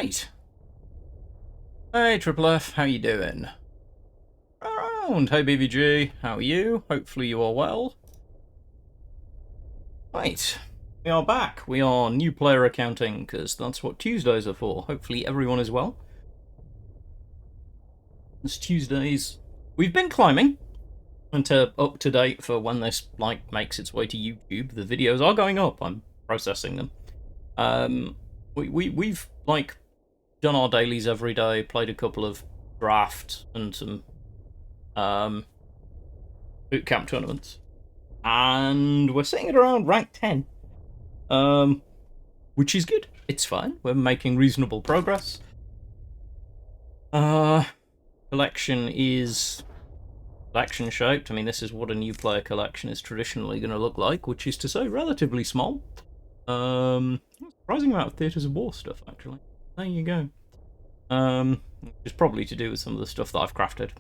Right. Hey, Triple F, how you doing? Around. Hey, BVG, how are you? Hopefully you are well. Right. We are back. We are new player accounting, because that's what Tuesdays are for. Hopefully everyone is well. It's Tuesdays. We've been climbing into up to date for when this makes its way to YouTube. The videos are going up. I'm processing them. We've done our dailies every day, played a couple of drafts and some boot camp tournaments, and we're sitting at around rank 10, which is good. It's fine. We're making reasonable progress. Collection is collection shaped. I mean, this is what a new player collection is traditionally going to look like, which is to say, relatively small. Surprising amount of Theatres of War stuff, actually. There you go. Which is probably to do with some of the stuff that I've crafted.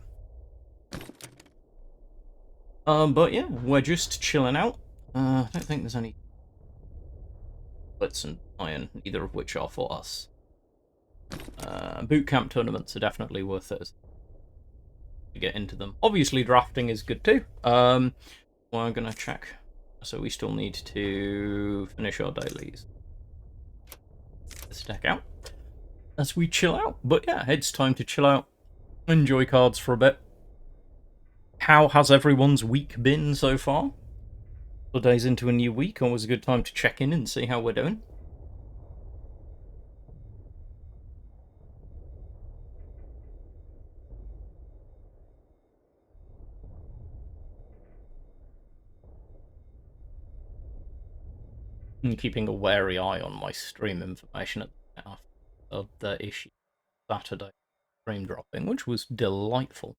But yeah, we're just chilling out. I don't think there's any blitz and iron, neither of which are for us. Boot camp tournaments are definitely worth it to get into them. Obviously, drafting is good too. Well, I'm gonna check. So we still need to finish our dailies. Let's deck out as we chill out. But yeah, it's time to chill out, enjoy cards for a bit. How has everyone's week been so far? A couple days into a new week, always a good time to check in and see how we're doing. And keeping a wary eye on my stream information at of the issue Saturday stream dropping, which was delightful.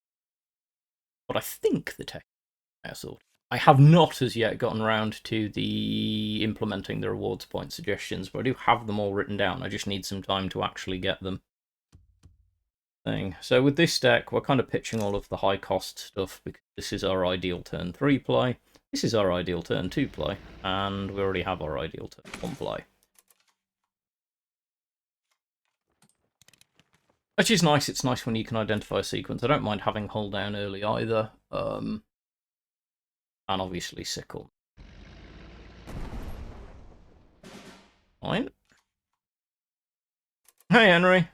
But I think the tech sort. I have not as yet gotten around to the implementing the rewards point suggestions, but I do have them all written down. I just need some time to actually get them. So with this deck, we're kind of pitching all of the high cost stuff because this is our ideal turn 3 play. This is our ideal turn 2 play, and we already have our ideal turn 1 play. Which is nice. It's nice when you can identify a sequence. I don't mind having Hull down early either. And obviously Sickle. Fine. Hey, Henry.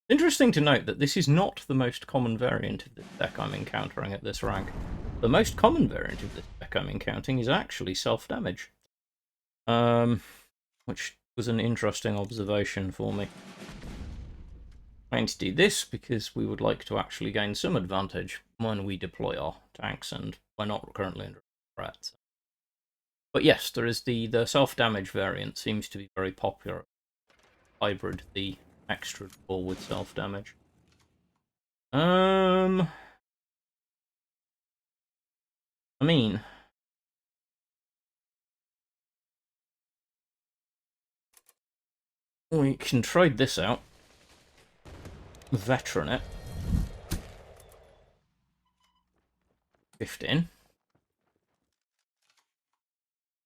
Interesting to note that this is not the most common variant of this deck I'm encountering at this rank. The most common variant of this deck I'm encountering is actually self-damage. Which was an interesting observation for me. I'm going to do this because we would like to actually gain some advantage when we deploy our tanks, and we're not currently under threat. But yes, there is the self-damage variant seems to be very popular. Hybrid the extra ball with self-damage. I mean, we can trade this out. Veteran it. 15.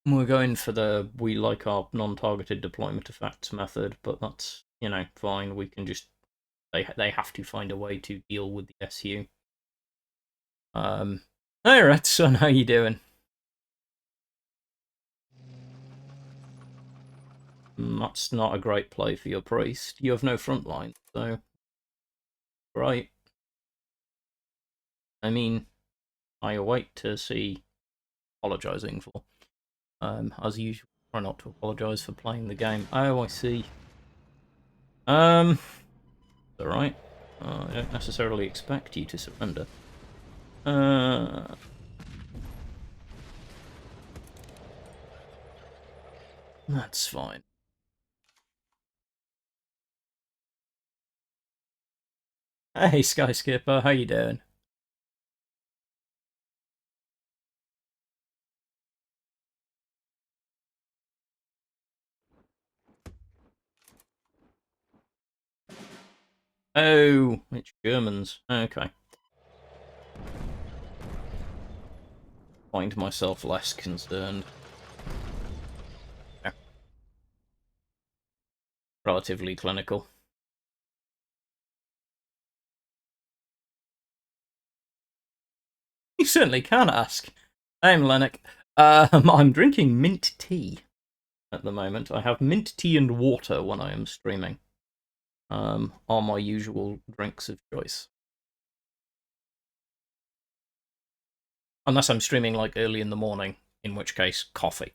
We're going for the we like our non-targeted deployment effects method, but that's, you know, fine. We can just they have to find a way to deal with the SU. Hey Red Son, how you doing? That's not a great play for your priest. You have no front line, so right. I mean, I await to see apologising for. As usual, try not to apologise for playing the game. Oh, I see. Alright. I don't necessarily expect you to surrender. That's fine. Hey, Sky Skipper, how you doing? Oh, it's Germans. Okay. find myself less concerned. Yeah. Relatively clinical. You certainly can ask. I'm Lennox. I'm drinking mint tea at the moment. I have mint tea and water when I am streaming. Are my usual drinks of choice. Unless I'm streaming like early in the morning, in which case coffee.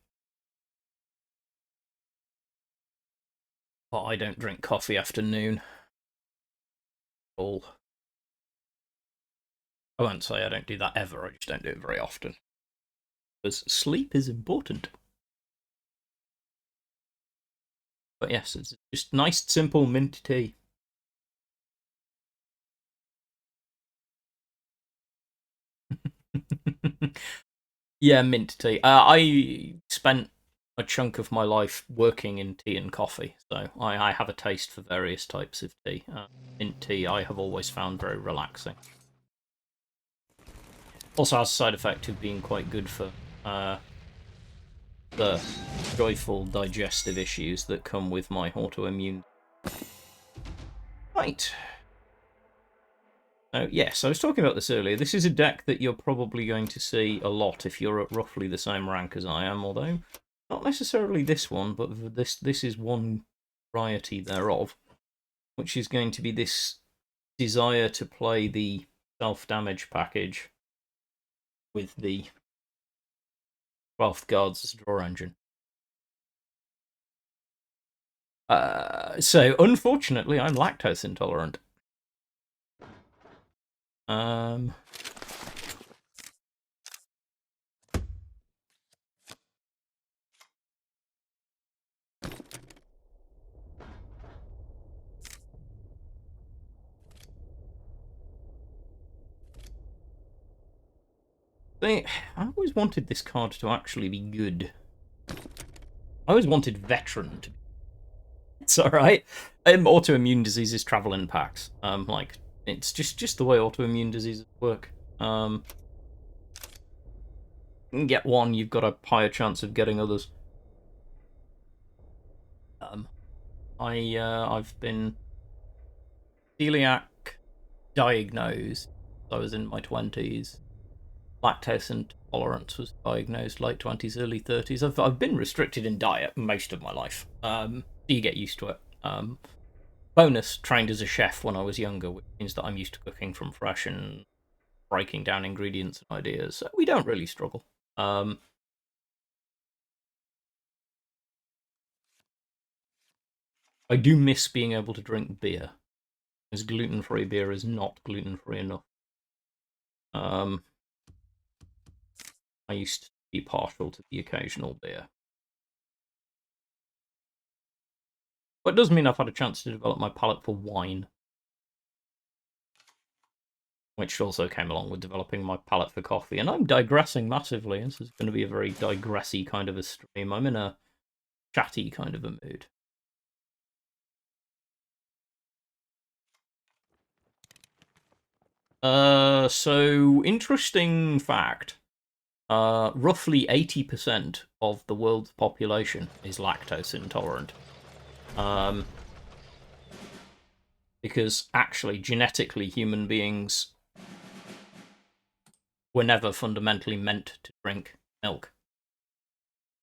But I don't drink coffee after noon. All. I won't say I don't do that ever, I just don't do it very often. Because sleep is important. But yes, it's just nice, simple mint tea. Yeah, mint tea. I spent a chunk of my life working in tea and coffee, so I have a taste for various types of tea. Mint tea I have always found very relaxing. Also has a side effect of being quite good for the joyful digestive issues that come with my autoimmune. Right. Yes, I was talking about this earlier. This is a deck that you're probably going to see a lot if you're at roughly the same rank as I am, although not necessarily this one, but this is one variety thereof, which is going to be this desire to play the self-damage package with the 12th Guards draw engine. So, unfortunately, I'm lactose intolerant. I always wanted this card to actually be good. I always wanted Veteran to be. It's alright. Autoimmune diseases travel in packs. Like, it's just the way autoimmune diseases work. You can get one, you've got a higher chance of getting others. I've been celiac diagnosed. I was in my 20s. Lactose intolerance was diagnosed late 20s, early 30s. I've been restricted in diet most of my life. You get used to it. Bonus, trained as a chef when I was younger, which means that I'm used to cooking from fresh and breaking down ingredients and ideas. So we don't really struggle. I do miss being able to drink beer, as gluten-free beer is not gluten-free enough. I used to be partial to the occasional beer. But it does mean I've had a chance to develop my palate for wine, which also came along with developing my palate for coffee. And I'm digressing massively. This is going to be a very digressy kind of a stream. I'm in a chatty kind of a mood. So interesting fact. Roughly 80% of the world's population is lactose intolerant. Because actually, genetically, human beings were never fundamentally meant to drink milk.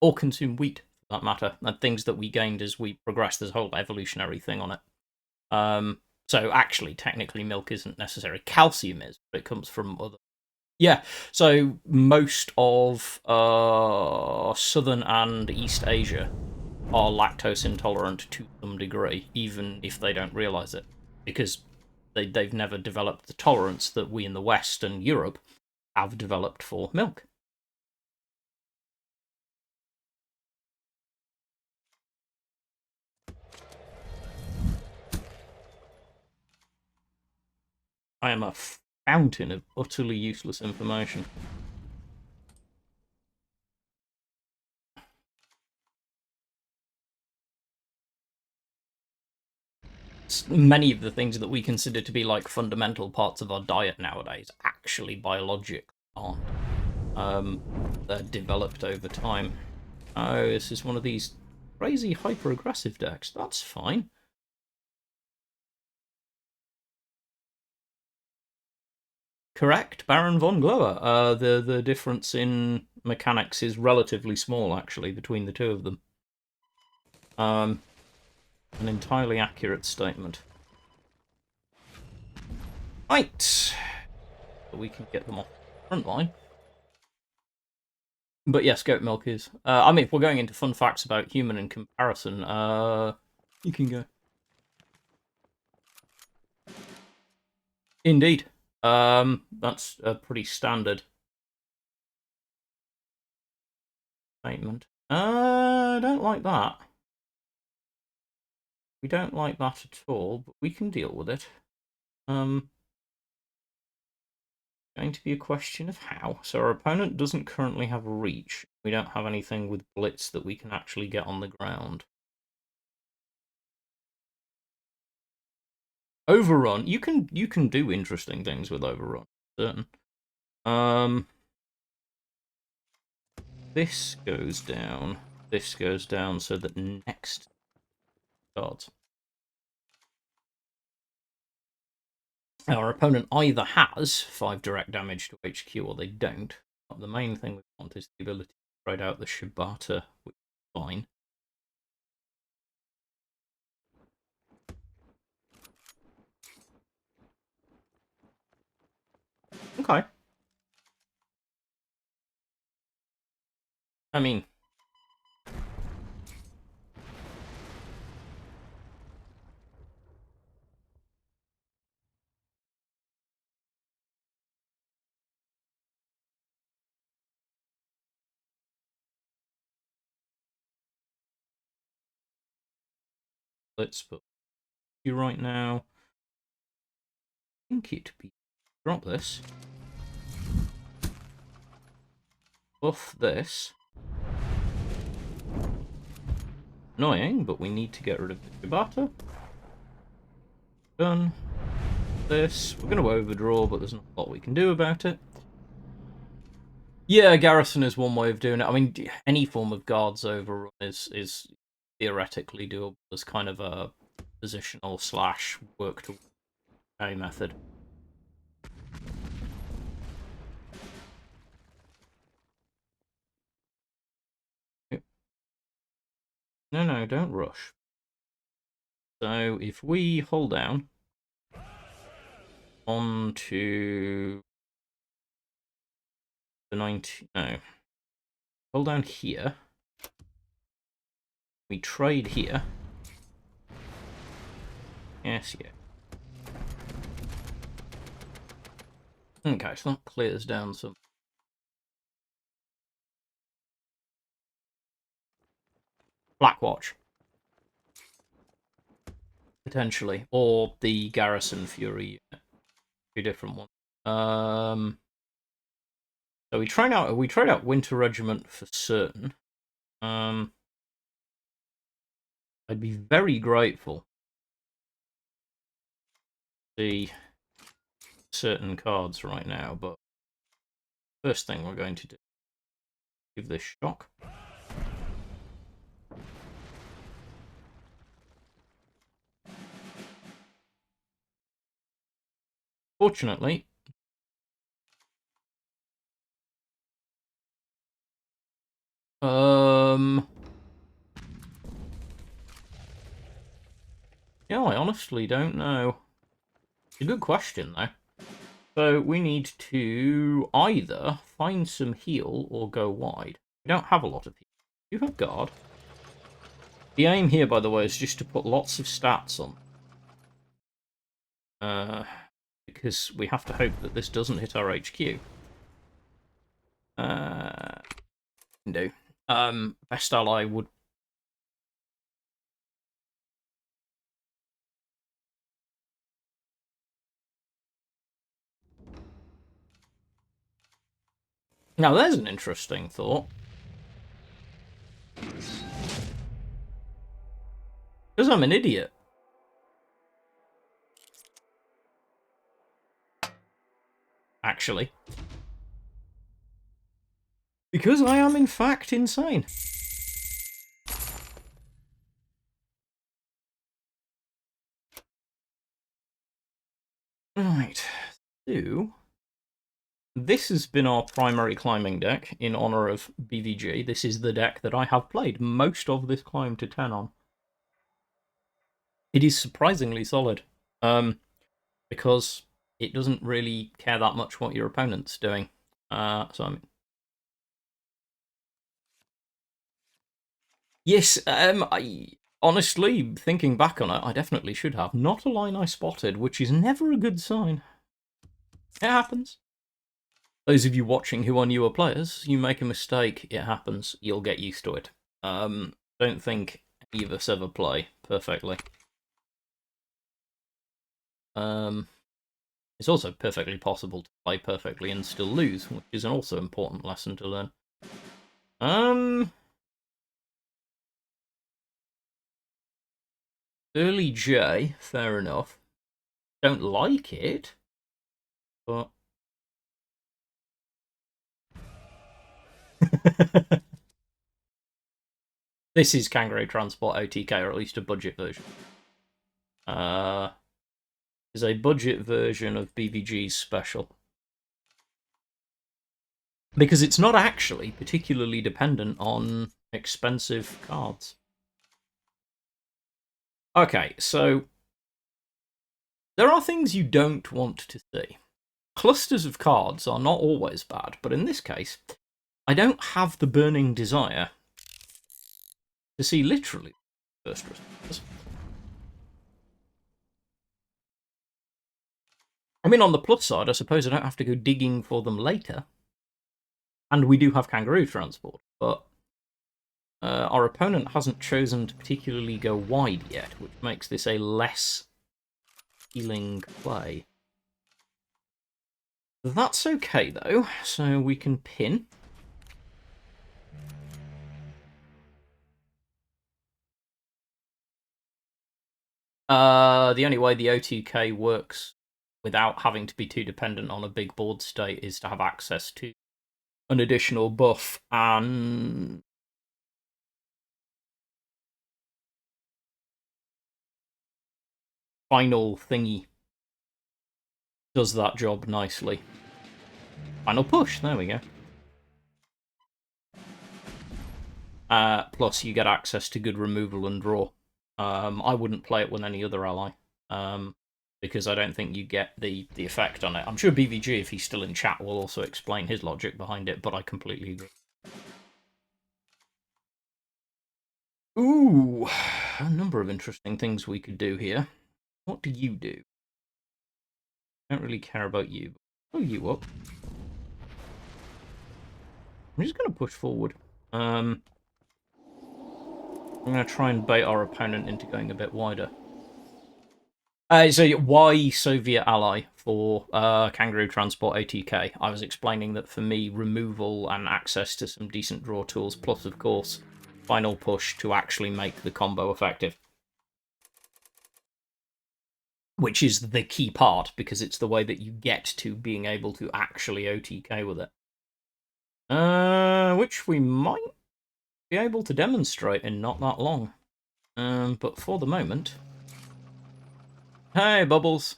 Or consume wheat, for that matter. And things that we gained as we progressed. There's a whole evolutionary thing on it. So actually, technically, milk isn't necessary. Calcium is, but it comes from other. Yeah, so most of Southern and East Asia are lactose intolerant to some degree, even if they don't realise it, because they've never developed the tolerance that we in the West and Europe have developed for milk. I am a fountain of utterly useless information. Many of the things that we consider to be like fundamental parts of our diet nowadays actually biologic aren't. They're developed over time. Oh, this is one of these crazy hyper-aggressive decks. That's fine. Correct, Baron von Glower. The difference in mechanics is relatively small, actually, between the two of them. An entirely accurate statement. Right. So we can get them off the front line. But yes, goat milk is. I mean, if we're going into fun facts about human in comparison, you can go. Indeed. That's a pretty standard statement. I don't like that. We don't like that at all, but we can deal with it. Going to be a question of how. So our opponent doesn't currently have reach. We don't have anything with blitz that we can actually get on the ground. Overrun. You can do interesting things with overrun. Certain. This goes down. This goes down so that next starts. Our opponent either has 5 direct damage to HQ or they don't. But the main thing we want is the ability to spread out the Shibata, which is fine. Okay. I mean, let's put you right now. I think it'd be drop this. Buff this. Annoying, but we need to get rid of the Shibata. Done. This. We're going to overdraw, but there's not a lot we can do about it. Yeah, Garrison is one way of doing it. I mean, any form of guards overrun is theoretically doable as kind of a positional slash work to a method. No, don't rush. So if we hold down onto the 90, no, hold down here. We trade here. Yes, yeah. Okay, so that clears down some. Blackwatch. Potentially. Or the Garrison Fury unit. Two different ones. So we trade out Winter Regiment for certain. I'd be very grateful to see certain cards right now, but first thing we're going to do, give this shock. Fortunately, yeah, I honestly don't know. It's a good question, though. So we need to either find some heal or go wide. We don't have a lot of heal. You have guard. The aim here, by the way, is just to put lots of stats on. Because we have to hope that this doesn't hit our HQ. Do. Best ally would. Now there's an interesting thought. Because I'm an idiot. Actually. Because I am, in fact, insane. Right, so this has been our primary climbing deck in honor of BVG. This is the deck that I have played most of this climb to 10 on. It is surprisingly solid, because it doesn't really care that much what your opponent's doing. So I mean, yes, I honestly, thinking back on it, I definitely should have. Not a line I spotted, which is never a good sign. It happens. Those of you watching who are newer players, you make a mistake, it happens. You'll get used to it. Don't think any of us ever play perfectly. It's also perfectly possible to play perfectly and still lose, which is an also important lesson to learn. Early J, fair enough. Don't like it, but this is Kangaroo Transport OTK, or at least a budget version. Is a budget version of BVG's special. Because it's not actually particularly dependent on expensive cards. Okay, so there are things you don't want to see. Clusters of cards are not always bad, but in this case, I don't have the burning desire to see literally first response. I mean, on the plus side, I suppose I don't have to go digging for them later. And we do have Kangaroo Transport, but our opponent hasn't chosen to particularly go wide yet, which makes this a less healing play. That's okay, though, so we can pin. The only way the O2K works without having to be too dependent on a big board state is to have access to an additional buff, and final thingy does that job nicely. Final push, there we go. Plus, you get access to good removal and draw. I wouldn't play it with any other ally, because I don't think you get the effect on it. I'm sure BVG, if he's still in chat, will also explain his logic behind it, but I completely agree. Ooh, a number of interesting things we could do here. What do you do? I don't really care about you. Oh, you up. I'm just going to push forward. I'm going to try and bait our opponent into going a bit wider. So why Soviet ally for Kangaroo Transport ATK? I was explaining that for me, removal and access to some decent draw tools, plus of course, final push to actually make the combo effective. Which is the key part, because it's the way that you get to being able to actually OTK with it. Which we might be able to demonstrate in not that long. But for the moment... Hey, Bubbles!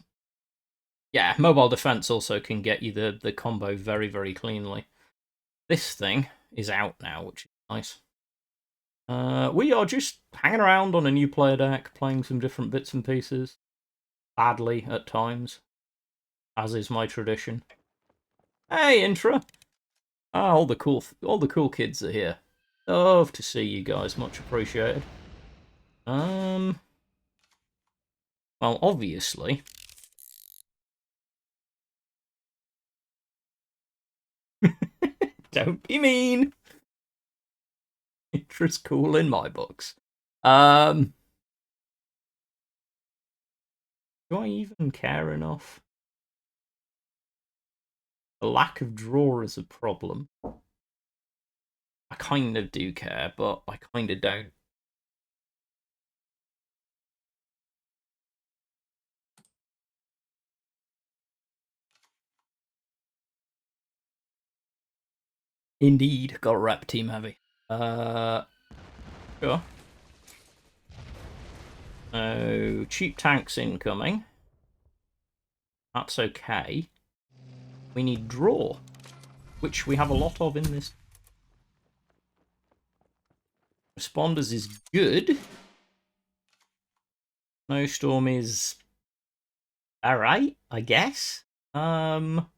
Yeah, mobile defense also can get you the combo very, very cleanly. This thing is out now, which is nice. We are just hanging around on a new player deck, playing some different bits and pieces. Badly at times, as is my tradition. Hey, Intra! Ah, all the cool kids are here. Love to see you guys, much appreciated. Well, obviously. Don't be mean. Intra's cool in my books. Do I even care enough? The lack of draw is a problem. I kind of do care, but I kind of don't. Indeed, got to rep Team Heavy. Sure. So, cheap tanks incoming. That's okay. We need draw, which we have a lot of in this. Responders is good. Snowstorm is alright, I guess. Problem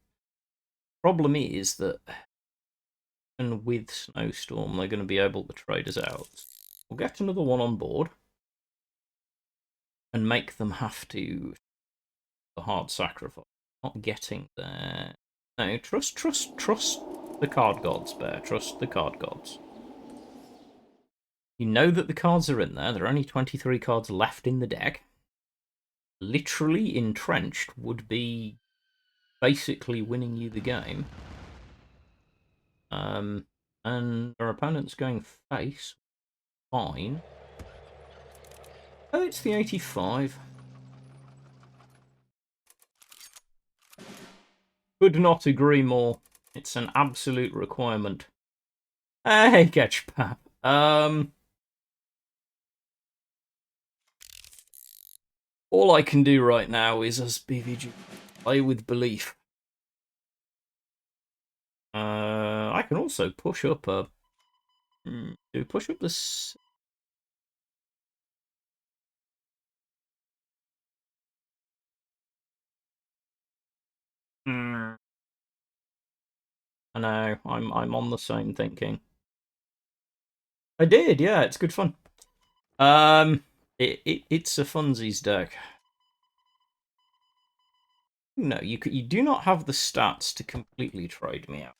is that, and with Snowstorm, they're going to be able to trade us out. We'll get another one on board and make them have to the hard sacrifice. Not getting there. No, trust the card gods, Bear. Trust the card gods. You know that the cards are in there. There are only 23 cards left in the deck. Literally entrenched would be basically winning you the game. And our opponent's going face. Fine. Oh, it's the 85. Could not agree more. It's an absolute requirement. Hey, Ketchpap. All I can do right now is, as BVG, play with belief. I can also push up a... push up this... I know, I'm on the same thinking. I did, yeah, it's good fun. It's a funsies deck. No, you do not have the stats to completely trade me out.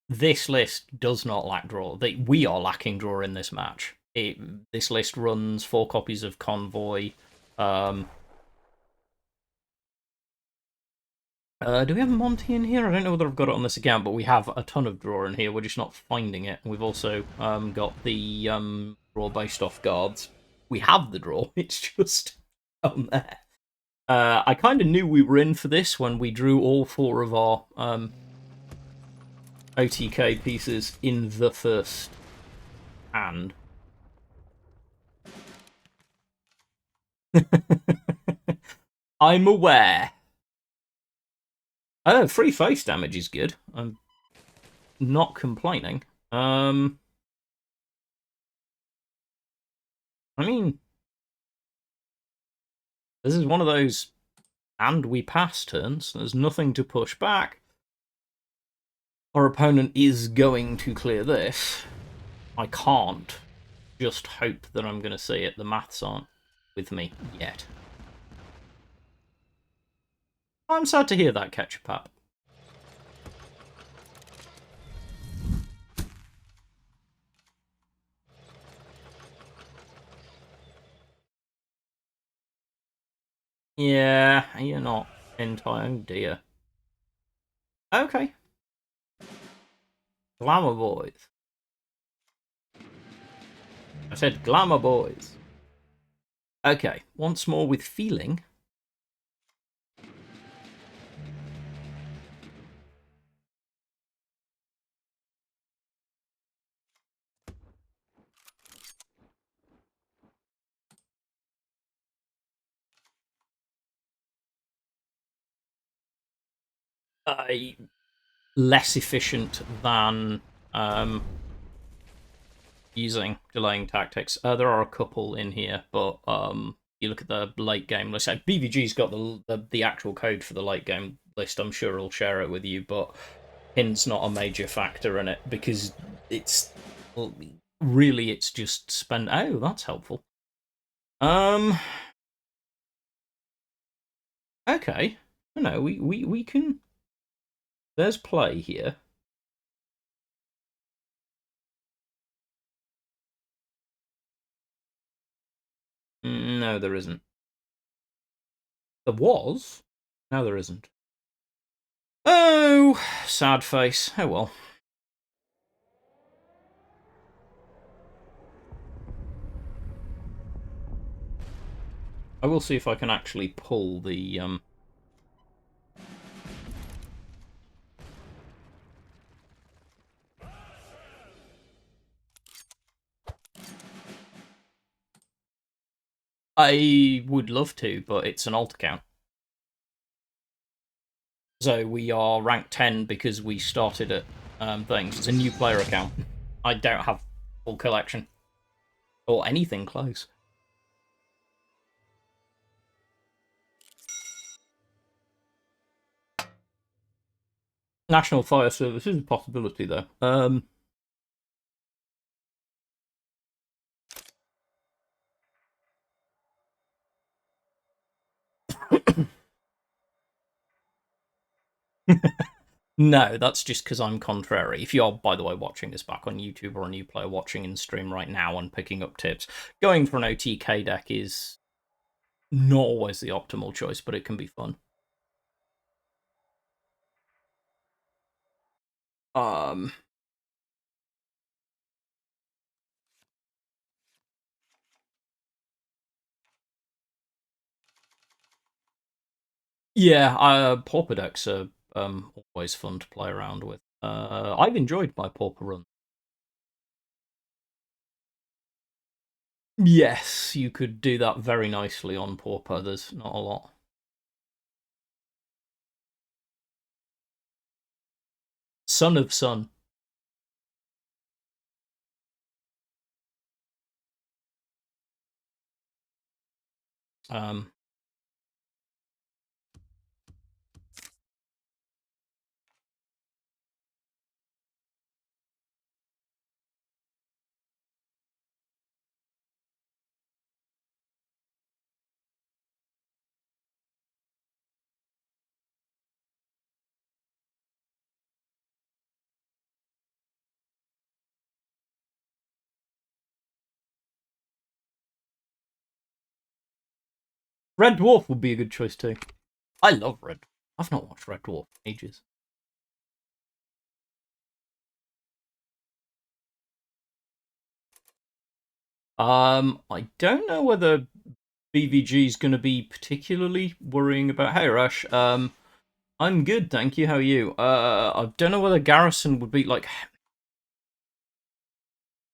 This list does not lack draw. We are lacking draw in this match. This list runs 4 copies of Convoy. Do we have Monty in here? I don't know whether I've got it on this account, but we have a ton of draw in here. We're just not finding it. We've also got the draw based off guards. We have the draw. It's just on there. I kind of knew we were in for this when we drew all 4 of our OTK pieces in the first hand. I'm aware. Oh, free face damage is good. I'm not complaining. I mean, this is one of those and we pass turns. There's nothing to push back. Our opponent is going to clear this. I can't just hope that I'm going to see it. The maths aren't with me yet. I'm sad to hear that, Ketchup. Yeah, you're not entirely. Oh dear. Okay. Glamour boys. I said glamour boys. Okay, once more with feeling. Less efficient than using delaying tactics. There are a couple in here, but you look at the late game list. BVG's got the actual code for the late game list. I'm sure he'll share it with you, but pin's not a major factor in it because it's really it's just spend. Oh, that's helpful. Okay. No, we can. There's play here. No, there isn't. There was. No, there isn't. Oh, sad face. Oh well. I will see if I can actually pull the I would love to, but it's an alt account. So we are ranked 10 because we started at things. It's a new player account. I don't have full collection. Or anything close. National Fire Service is a possibility, though. No, that's just because I'm contrary. If you're, by the way, watching this back on YouTube or a new player watching in stream right now and picking up tips, going for an OTK deck is not always the optimal choice, but it can be fun. Yeah, Pauper decks are always fun to play around with. I've enjoyed my Pauper run. Yes, you could do that very nicely on Pauper. There's not a lot. Son of Sun. Um, Red Dwarf would be a good choice too. I love Red. I've not watched Red Dwarf in ages. I don't know whether BVG is going to be particularly worrying about. Hey, Rush. I'm good, thank you. How are you? I don't know whether Garrison would be like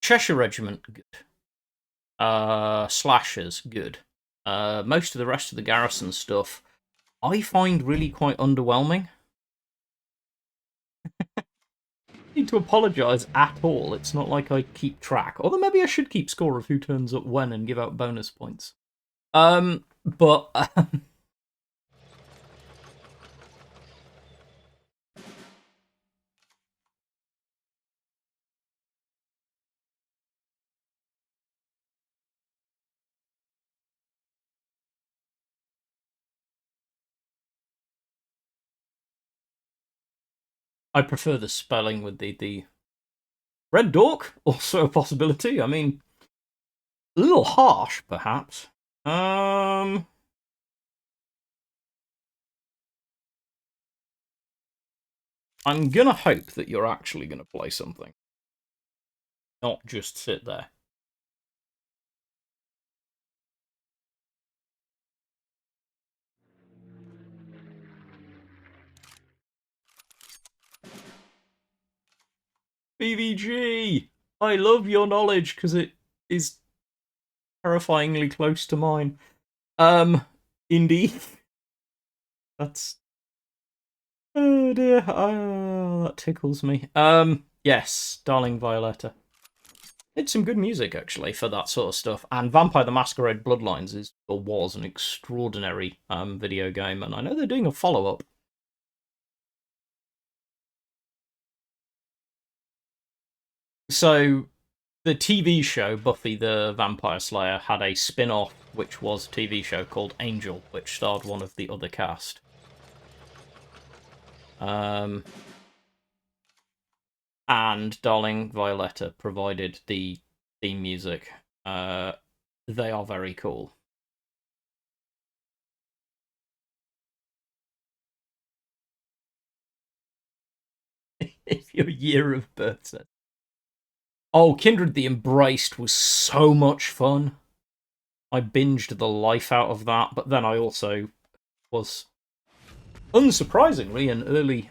Cheshire Regiment. Good. Slashers. Good. Most of the rest of the Garrison stuff, I find really quite underwhelming. Need to apologise at all. It's not like I keep track. Although maybe I should keep score of who turns up when and give out bonus points. But I prefer the spelling with the Red Dork. Also a possibility. I mean, a little harsh, perhaps. I'm gonna hope that you're actually gonna play something, not just sit there. BVG! I love your knowledge because it is terrifyingly close to mine. Indeed. That's. Oh dear. Oh, that tickles me. Yes, Darling Violetta. It's some good music, actually, for that sort of stuff. And Vampire the Masquerade Bloodlines is, or was, an extraordinary video game, and I know they're doing a follow-up. So, the TV show Buffy the Vampire Slayer had a spin-off, which was a TV show called Angel, which starred one of the other cast. And Darling Violetta provided the theme music. They are very cool. If your year of birth said. Oh, Kindred the Embraced was so much fun. I binged the life out of that, but then I also was, unsurprisingly, an early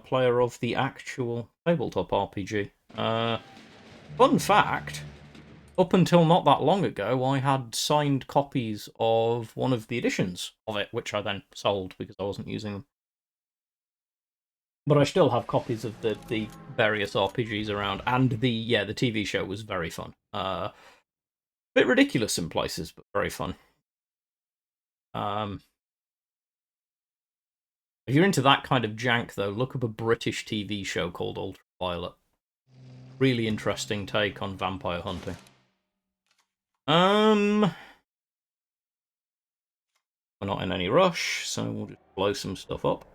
player of the actual tabletop RPG. Fun fact, up until not that long ago, I had signed copies of one of the editions of it, which I then sold because I wasn't using them. But I still have copies of the various RPGs around, and the TV show was very fun. Bit ridiculous in places, but very fun. If you're into that kind of jank, though, look up a British TV show called Ultraviolet. Really interesting take on vampire hunting. We're not in any rush, so we'll just blow some stuff up.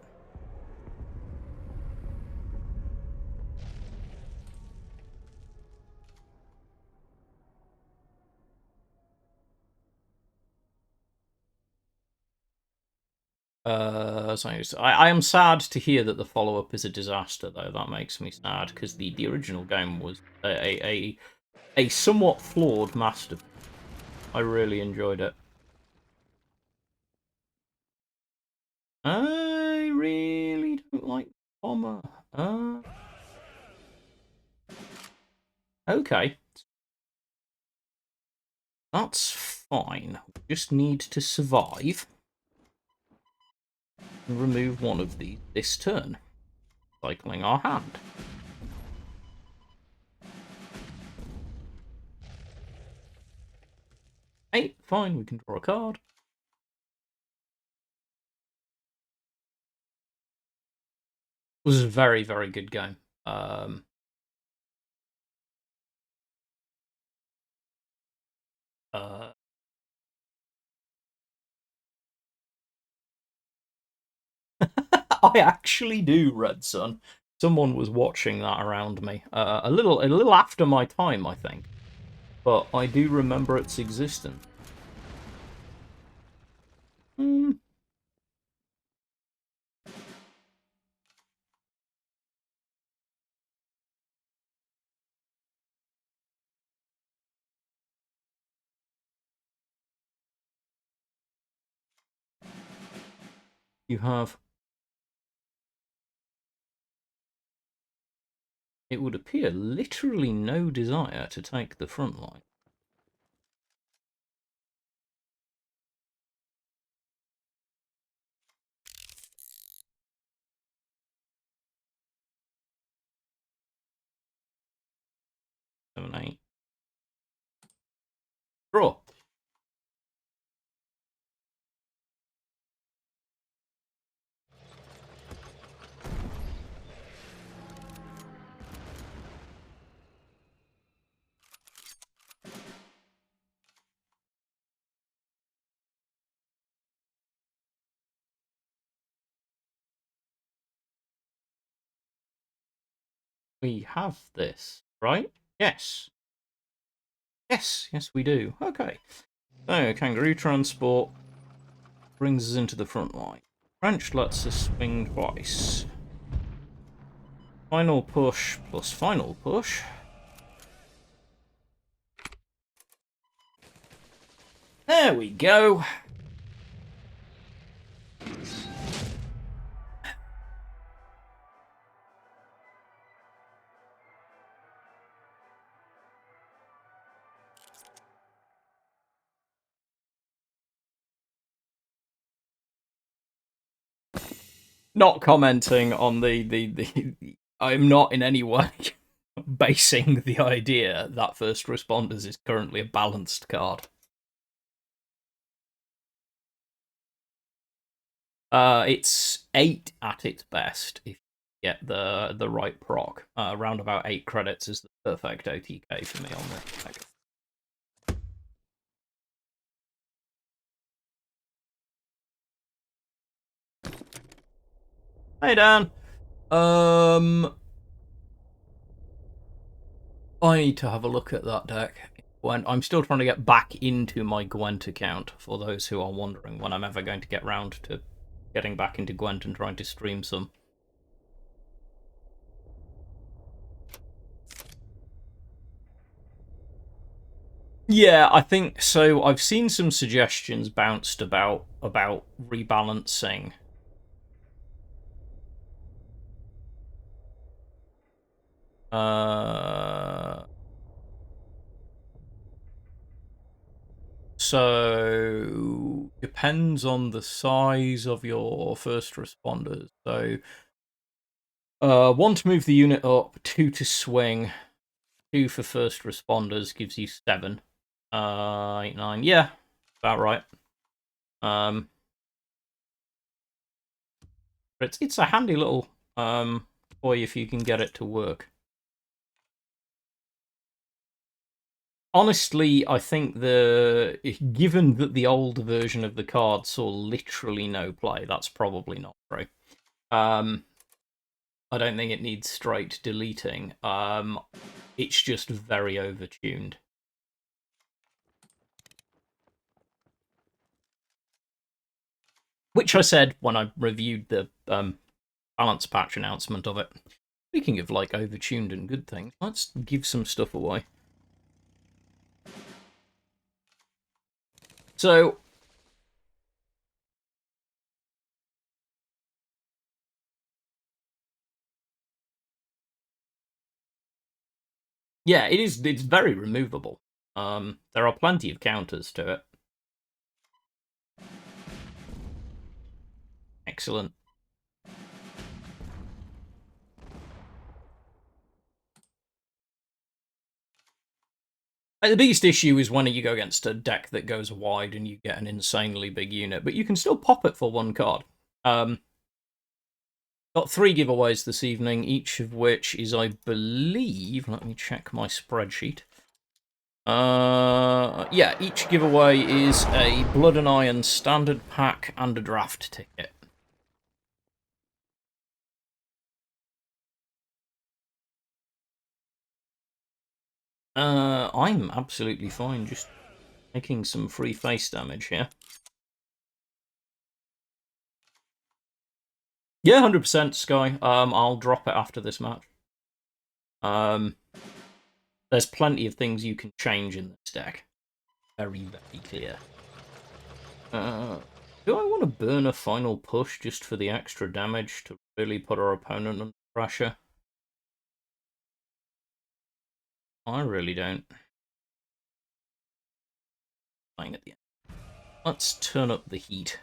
So I am sad to hear that the follow-up is a disaster, though. That makes me sad, because the original game was a somewhat flawed masterpiece. I really enjoyed it. I really don't like Bomber. Okay. That's fine. We just need to survive and remove one of these this turn, cycling our hand. Hey, fine, we can draw a card. It was a very, very good game. I actually do, Red Sun. Someone was watching that around me. A little after my time, I think. But I do remember its existence. You have... It would appear literally no desire to take the front line. Seven, eight. Draw. We have this, right? Yes. Yes, we do. Okay. So, Kangaroo Transport brings us into the front line. French lets us swing twice. Final push plus final push. There we go. Not commenting on the I'm not in any way basing the idea that First Responders is currently a balanced card. It's 8 at its best if you get the right proc. Around about 8 credits is the perfect OTK for me on this deck. Hey Dan. I need to have a look at that deck. I'm still trying to get back into my Gwent account, for those who are wondering when I'm ever going to get round to getting back into Gwent and trying to stream some. Yeah, I think so. I've seen some suggestions bounced about rebalancing. So depends on the size of your first responders. So 1 to move the unit up, 2 to swing, 2 for first responders gives you 7. 8, 9. Yeah, about right. But it's a handy little toy if you can get it to work. Honestly, I think given that the old version of the card saw literally no play, that's probably not true. I don't think it needs straight deleting. It's just very overtuned. Which I said when I reviewed the balance patch announcement of it. Speaking of like overtuned and good things, let's give some stuff away. So yeah, it's very removable. There are plenty of counters to it. Excellent. The biggest issue is when you go against a deck that goes wide and you get an insanely big unit, but you can still pop it for 1 card. Got 3 giveaways this evening, each of which is, I believe, let me check my spreadsheet. Yeah, each giveaway is a Blood and Iron standard pack and a draft ticket. I'm absolutely fine, just making some free face damage here. Yeah, 100% Sky. I'll drop it after this match. There's plenty of things you can change in this deck. Very, very clear. Do I want to burn a final push just for the extra damage to really put our opponent under pressure? I really don't. Playing at the end. Let's turn up the heat.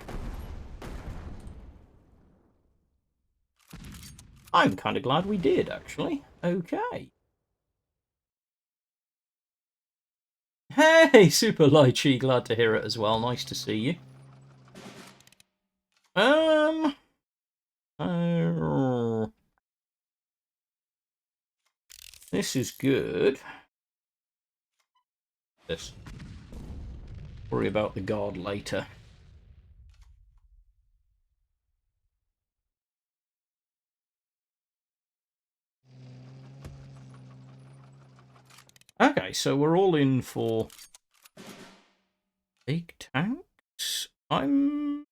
I'm kind of glad we did, actually. Okay. Hey, Super Lychee, glad to hear it as well. Nice to see you. This is good. This. Worry about the guard later. Okay, so we're all in for big tanks. I'm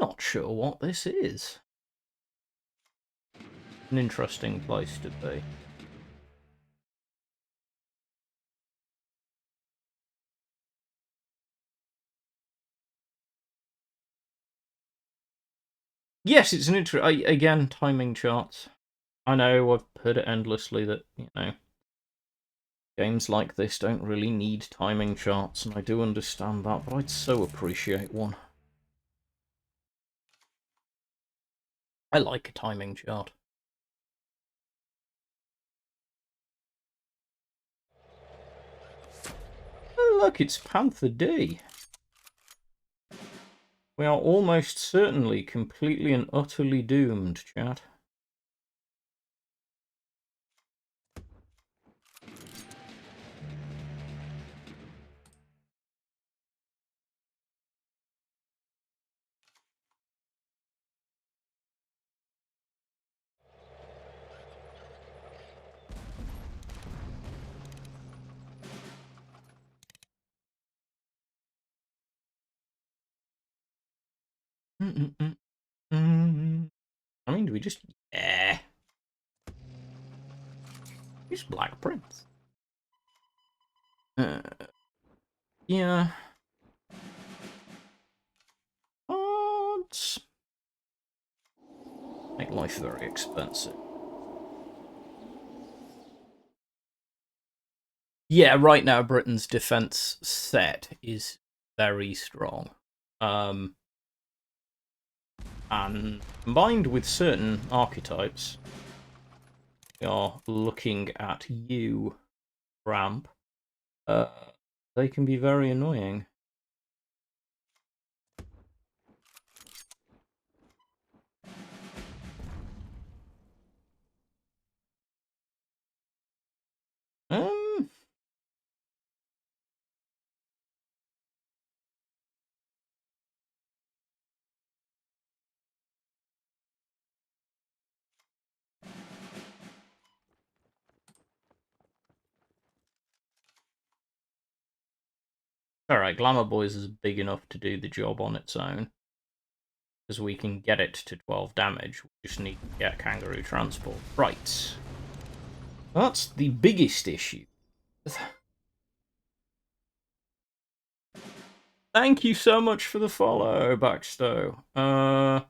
not sure what this is. An interesting place to be. Yes, it's an again, timing charts. I know, I've heard it endlessly that, games like this don't really need timing charts, and I do understand that, but I'd so appreciate one. I like a timing chart. Oh, look, it's Panther D. We are almost certainly completely and utterly doomed, chat. I mean, do we just... Yeah. Use Black Prince. Yeah. Make life very expensive. Yeah, right now Britain's defense set is very strong. And combined with certain archetypes, we are looking at you, Ramp. They can be very annoying. Alright, Glamour Boys is big enough to do the job on its own. Because we can get it to 12 damage. We just need to get Kangaroo Transport. Right. That's the biggest issue. Thank you so much for the follow, Backstow.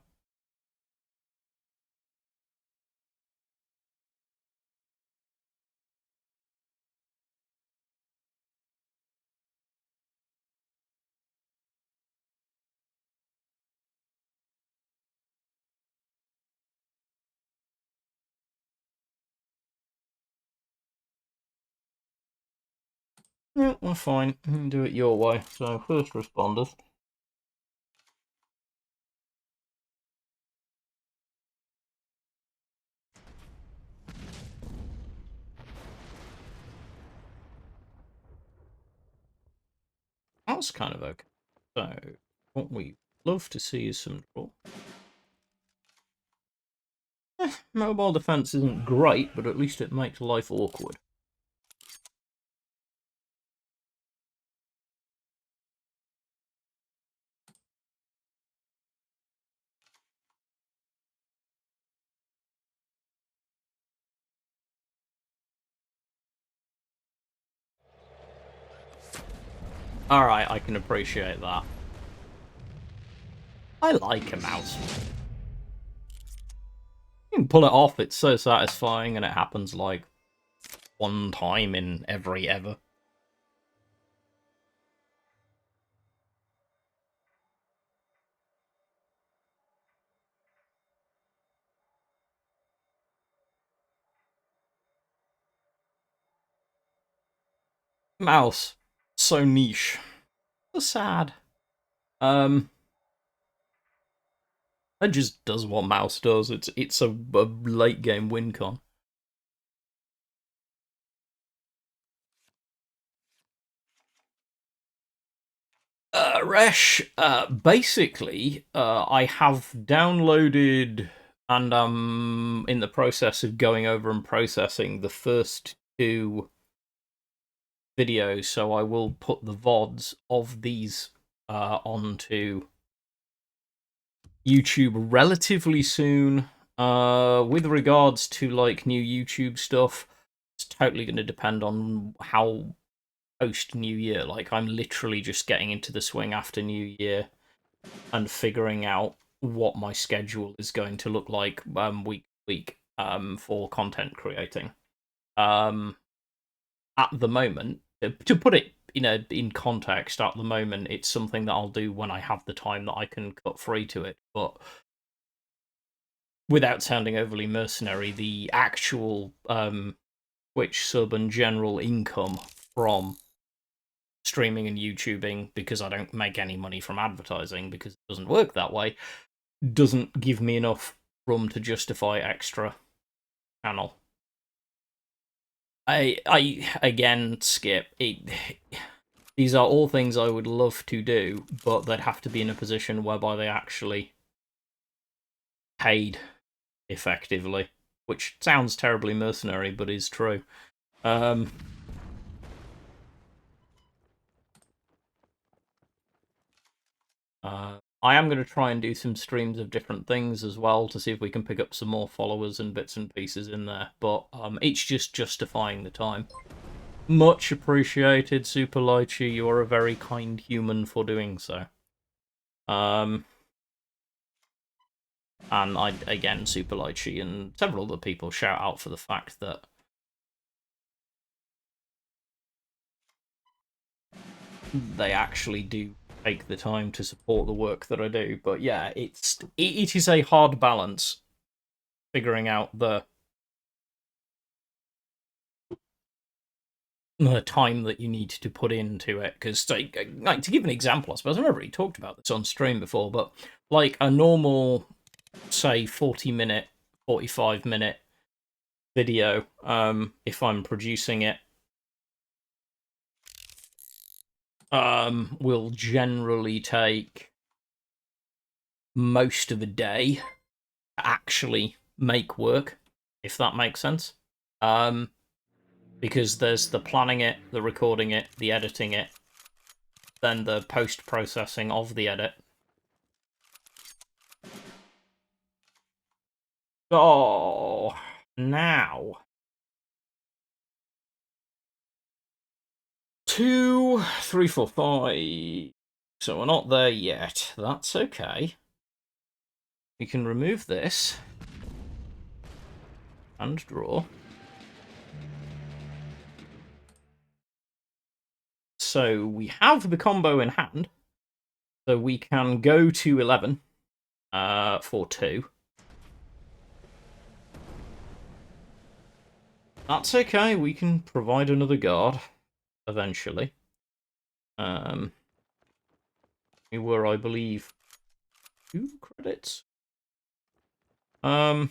Yeah, we're fine. You can do it your way. So, first responders. That's kind of okay. So, what we love to see is some draw. Mobile defense isn't great, but at least it makes life awkward. Alright, I can appreciate that. I like a mouse. You can pull it off, it's so satisfying, and it happens like one time in every ever. Mouse. So niche. So sad. It just does what mouse does. It's a late game win con. Resh, basically, I have downloaded and I'm in the process of going over and processing the first two videos, so I will put the VoDs of these onto YouTube relatively soon. With regards to like new YouTube stuff, it's totally going to depend on how post New Year. Like, I'm literally just getting into the swing after New Year and figuring out what my schedule is going to look like week to week for content creating. At the moment, to put it in context, at the moment it's something that I'll do when I have the time that I can cut free to it. But without sounding overly mercenary, the actual Twitch sub and general income from streaming and YouTubing, because I don't make any money from advertising because it doesn't work that way, doesn't give me enough room to justify extra channel. I again, Skip, these are all things I would love to do, but they'd have to be in a position whereby they actually paid effectively, which sounds terribly mercenary, but is true. I am going to try and do some streams of different things as well to see if we can pick up some more followers and bits and pieces in there, but it's just justifying the time. Much appreciated, Super Lychee. You are a very kind human for doing so. And again, Super Lychee and several other people shout out for the fact that they actually do take the time to support the work that I do. But yeah, it is a hard balance figuring out the time that you need to put into it. Because, like, to give an example, I suppose I've never really talked about this on stream before, but like a normal, say, 40-minute, 45-minute video, if I'm producing it, will generally take most of a day to actually make work, if that makes sense. Because there's the planning it, the recording it, the editing it, then the post-processing of the edit. Oh, now 2, 3, 4, 5. So we're not there yet. That's okay. We can remove this and draw. So we have the combo in hand. So we can go to 11 for 2. That's okay, we can provide another guard eventually. We were, I believe, 2 credits. I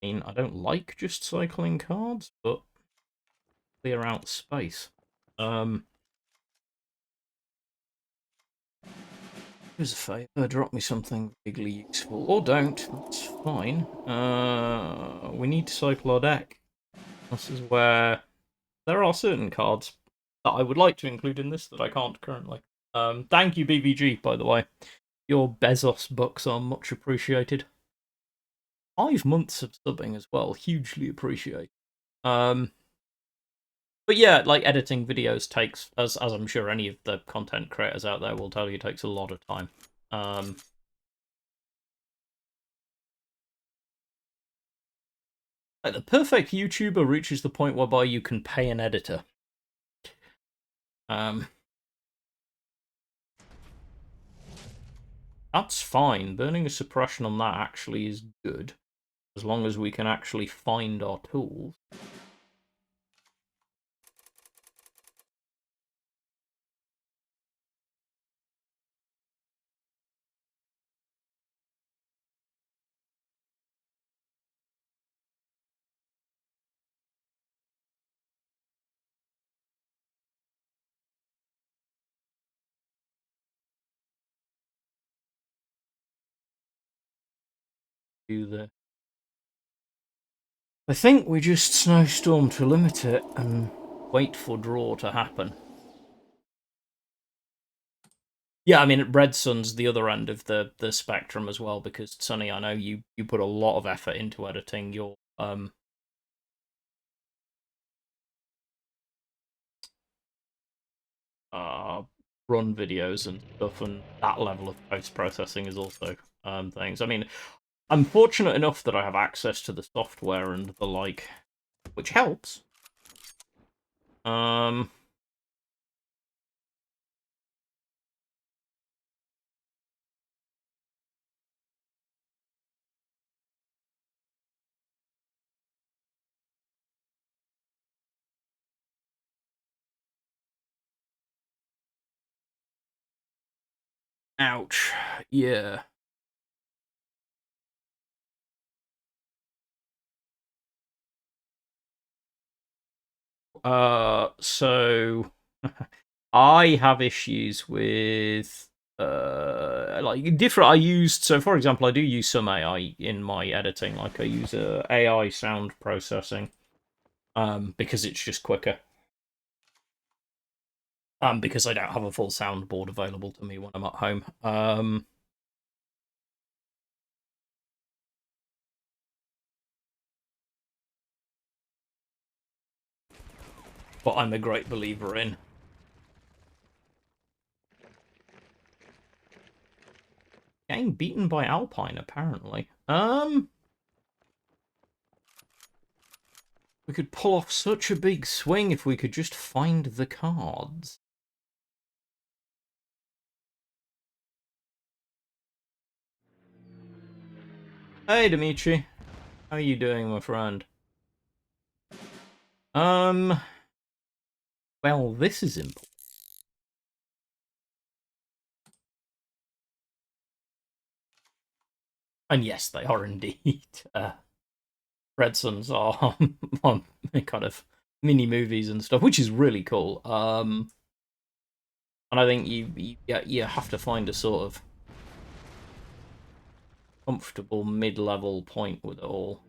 mean, I don't like just cycling cards, but clear out space. Here's a favour, drop me something vaguely useful. Or don't, that's fine. We need to cycle our deck. This is where there are certain cards that I would like to include in this that I can't currently. Thank you, BVG, by the way. Your Bezos bucks are much appreciated. 5 months of subbing as well, hugely appreciated. But yeah, like editing videos takes, as I'm sure any of the content creators out there will tell you, takes a lot of time. Like the perfect YouTuber reaches the point whereby you can pay an editor. That's fine. Burning a suppression on that actually is good, as long as we can actually find our tools. Do the. I think we just snowstorm to limit it and wait for draw to happen. Yeah, I mean, Red Sun's the other end of the spectrum as well, because Sonny, I know you put a lot of effort into editing your run videos and stuff, and that level of post-processing is also things. I mean, I'm fortunate enough that I have access to the software and the like, which helps. Ouch. Yeah. So I have issues with like different. I used, so for example, I do use some AI in my editing. Like I use AI sound processing, because it's just quicker. Because I don't have a full soundboard available to me when I'm at home. what I'm a great believer in. Getting beaten by Alpine, apparently. We could pull off such a big swing if we could just find the cards. Hey, Dimitri. How are you doing, my friend? Well, this is important. And yes, they are indeed. Red Suns are kind of mini movies and stuff, which is really cool. And I think you have to find a sort of comfortable mid-level point with it all.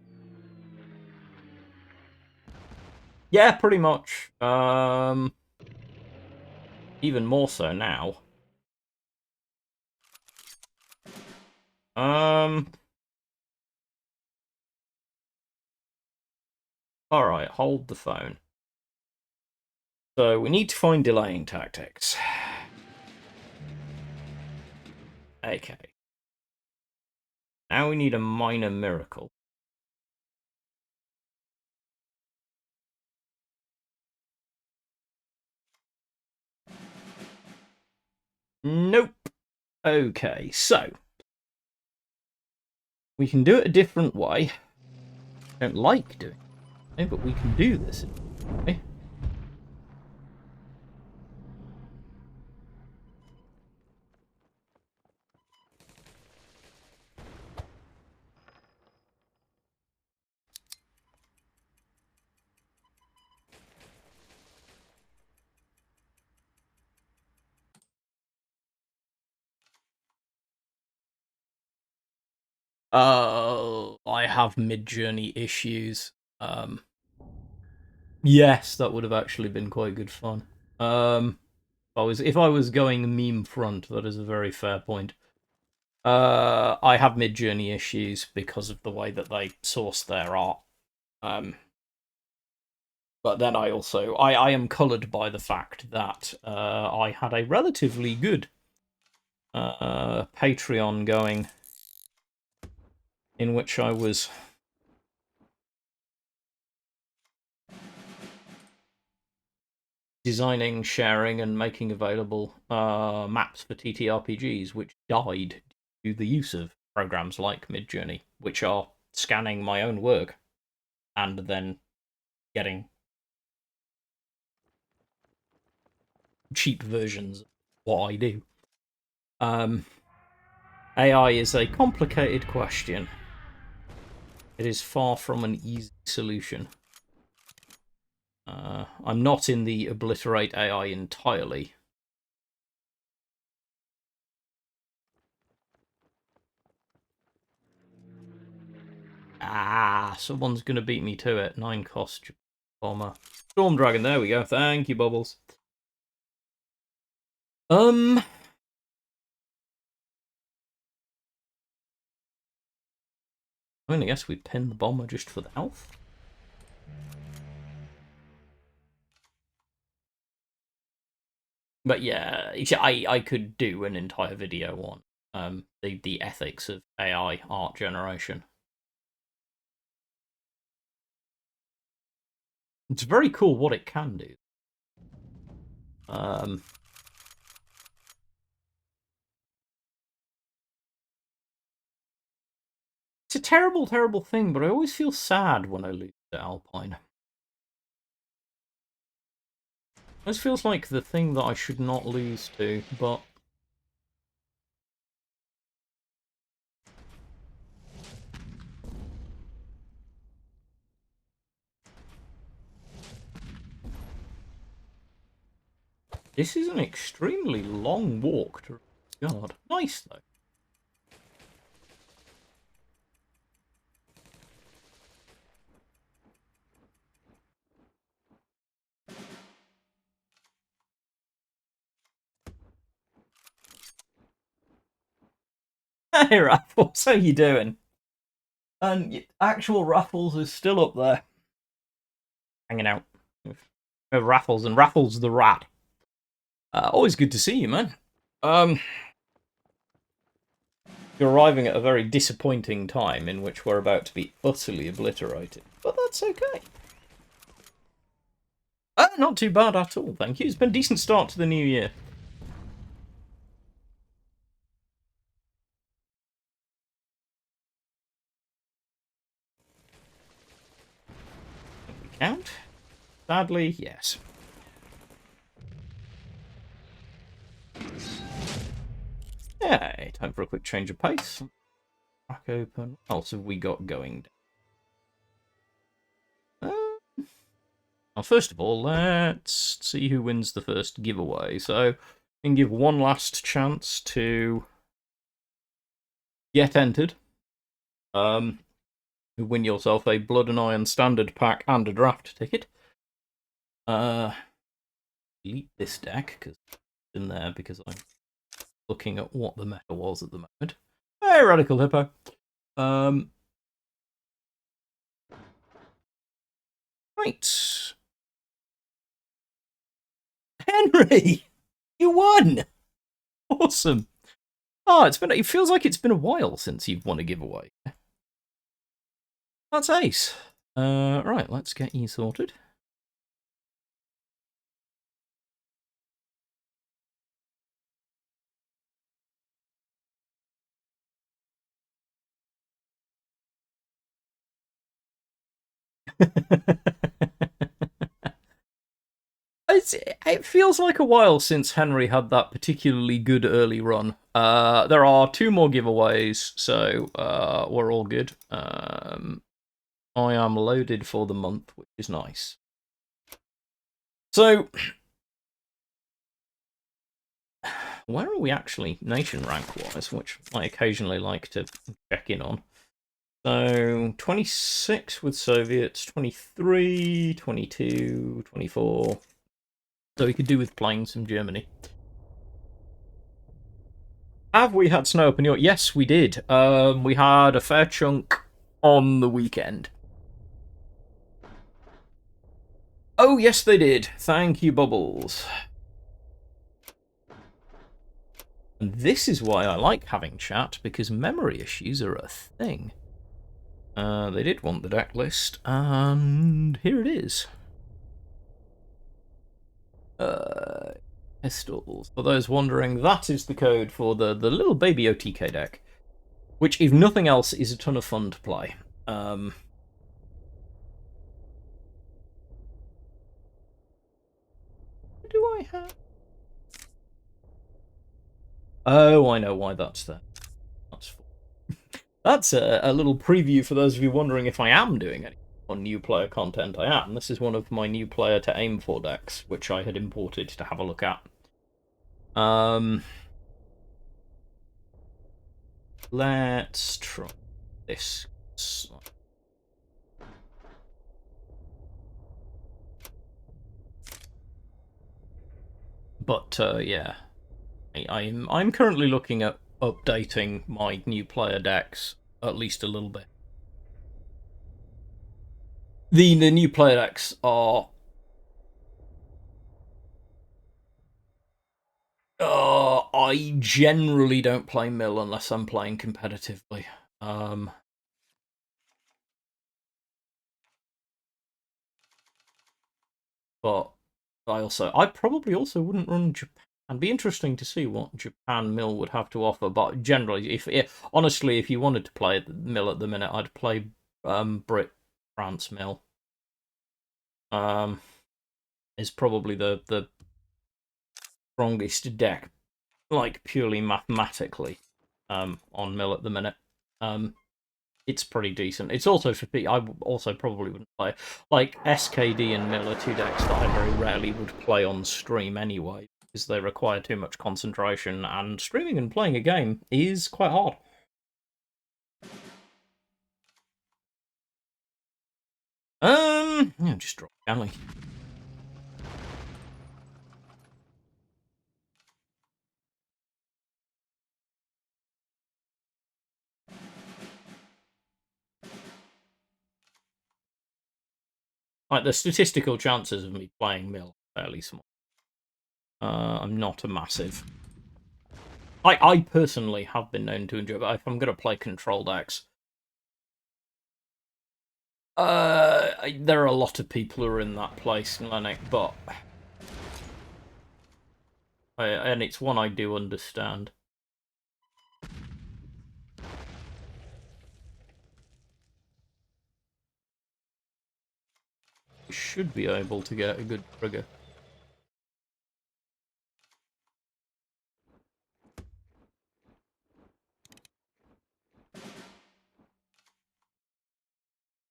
Yeah, pretty much. Even more so now. Alright, hold the phone. So we need to find delaying tactics. Okay. Now we need a minor miracle. Nope. Okay, so we can do it a different way. I don't like doing it, but we can do this. Okay. I have mid-journey issues. Yes, that would have actually been quite good fun. If I was going meme front, that is a very fair point. I have mid-journey issues because of the way that they source their art. But then I also I am coloured by the fact that I had a relatively good Patreon going, in which I was designing, sharing, and making available maps for TTRPGs, which died due to the use of programs like Midjourney, which are scanning my own work and then getting cheap versions of what I do. AI is a complicated question. It is far from an easy solution. I'm not in the obliterate AI entirely. Someone's going to beat me to it. 9 cost bomber. Storm Dragon, there we go. Thank you, Bubbles. I mean, I guess we pin the bomber just for the health. But yeah, I could do an entire video on the ethics of AI art generation. It's very cool what it can do. It's a terrible, terrible thing, but I always feel sad when I lose to Alpine. This feels like the thing that I should not lose to, but... This is an extremely long walk to guard. Nice, though. Hey, Raffles, how you doing? And actual Raffles is still up there. Hanging out. Raffles and Raffles the Rat. Always good to see you, man. You're arriving at a very disappointing time in which we're about to be utterly obliterated, but that's okay. Not too bad at all, thank you. It's been a decent start to the new year. We count? Sadly, yes. Yeah, time for a quick change of pace. Crack open. What else have we got going? Well, first of all, let's see who wins the first giveaway. So, you can give one last chance to get entered. Win yourself a Blood and Iron standard pack and a draft ticket. Delete this deck because it's in there because I'm looking at what the meta was at the moment. Hey, Radical Hippo. Right. Henry! You won! Awesome. Oh, it feels like it's been a while since you've won a giveaway. That's ace. Right, let's get you sorted. It feels like a while since Henry had that particularly good early run. There are 2 more giveaways, so we're all good. I am loaded for the month, which is nice. So, where are we actually nation rank-wise, which I occasionally like to check in on. So, 26 with Soviets, 23, 22, 24. So we could do with playing some Germany. Have we had snow up in York? Yes, we did. We had a fair chunk on the weekend. Oh, yes, they did. Thank you, Bubbles. And this is why I like having chat, because memory issues are a thing. They did want the deck list, and here it is. Pistols. For those wondering, that is the code for the little baby OTK deck, which, if nothing else, is a ton of fun to play. What do I have? Oh, I know why that's there. That's a little preview for those of you wondering if I am doing any on new player content. I am. This is one of my new player to aim for decks, which I had imported to have a look at. Let's try this. But yeah, I'm currently looking at updating my new player decks at least a little bit. The new player decks are I generally don't play mill unless I'm playing competitively. But I probably also wouldn't run Japan. It'd be interesting to see what Japan mill would have to offer. But generally, honestly, if you wanted to play mill at the minute, I'd play Brit France mill. Is probably the strongest deck, like purely mathematically, on mill at the minute. It's pretty decent. It's also for I also probably wouldn't play like SKD and mill are 2 decks that I very rarely would play on stream anyway, because they require too much concentration, and streaming and playing a game is quite hard. Yeah, just drop Stanley. Like, the statistical chances of me playing Mill are fairly small. I'm not a massive... I personally have been known to enjoy it, but if I'm going to play control decks, there are a lot of people who are in that place, Lennox, but... and it's one I do understand. You should be able to get a good trigger.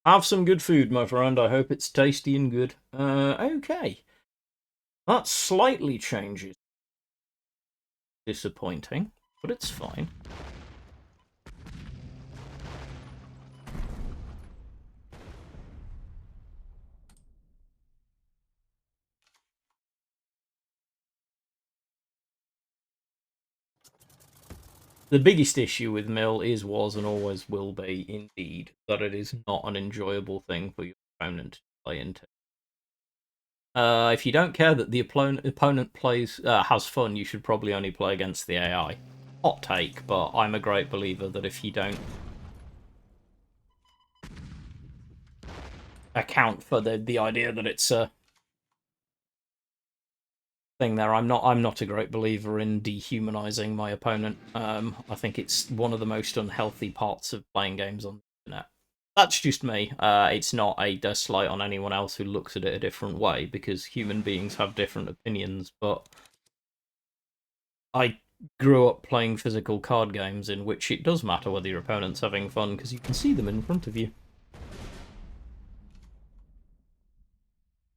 Have some good food, my friend. I hope it's tasty and good. Okay. That slightly changes. Disappointing, but it's fine. The biggest issue with Mill was, and always will be, indeed, that it is not an enjoyable thing for your opponent to play into. If you don't care that the opponent plays has fun, you should probably only play against the AI. Hot take, but I'm a great believer that if you don't account for the idea that it's a thing there, I'm not a great believer in dehumanizing my opponent. I think it's one of the most unhealthy parts of playing games on the internet. That's just me. It's not a slight on anyone else who looks at it a different way, because human beings have different opinions, but I grew up playing physical card games in which it does matter whether your opponent's having fun, because you can see them in front of you.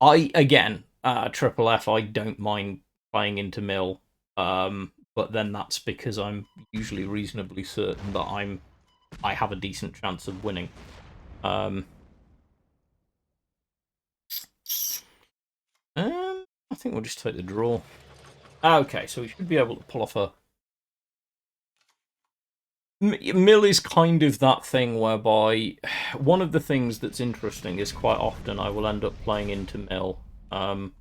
Again, Triple F, I don't mind playing into Mill, but then that's because I'm usually reasonably certain that I have a decent chance of winning. I think we'll just take the draw. Okay, so we should be able to pull off a... Mill is kind of that thing whereby one of the things that's interesting is quite often I will end up playing into Mill and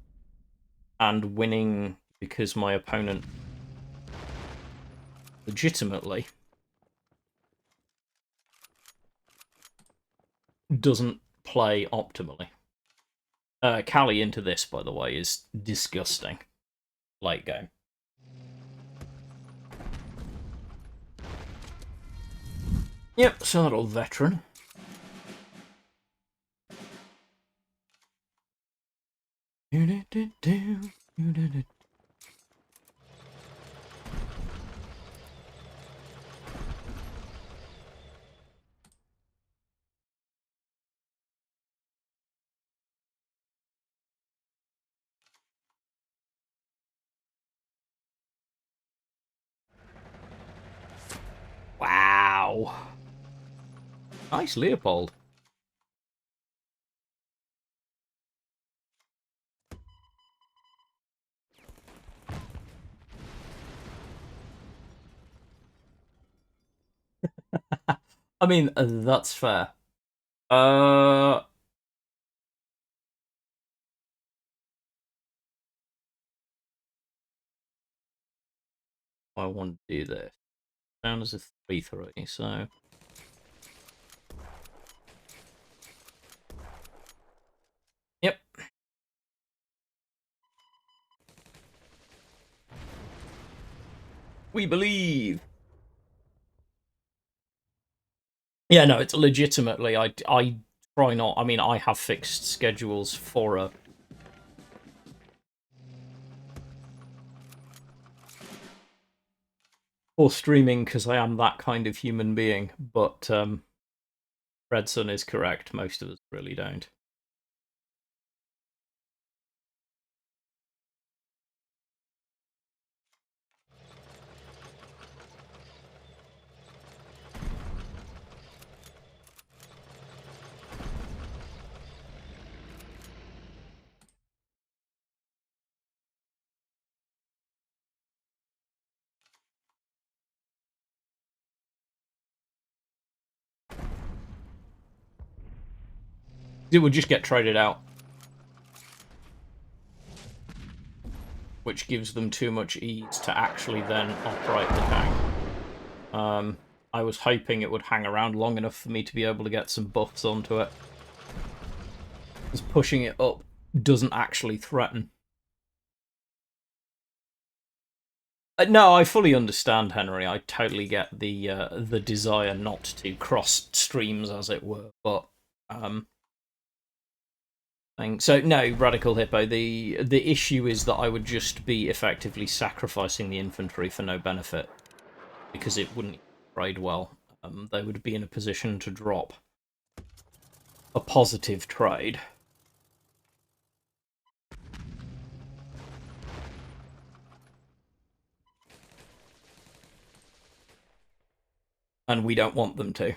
winning because my opponent legitimately doesn't play optimally. Callie into this, by the way, is disgusting. Late game. Yep, so that old veteran. Wow. Nice Leopold. I mean, that's fair. I want to do this. Down as a 3-3, so... Yep. We believe! Yeah, no, it's legitimately... I try not... I mean, I have fixed schedules for streaming because I am that kind of human being, but Redson is correct. Most of us really don't. It would just get traded out. which gives them too much ease to actually then operate the tank. I was hoping it would hang around long enough for me to be able to get some buffs onto it. Because pushing it up doesn't actually threaten. No, I fully understand, Henry. I totally get the desire not to cross streams, as it were. But so no, Radical Hippo. The issue is that I would just be effectively sacrificing the infantry for no benefit, because it wouldn't trade well. They would be in a position to drop a positive trade. And we don't want them to.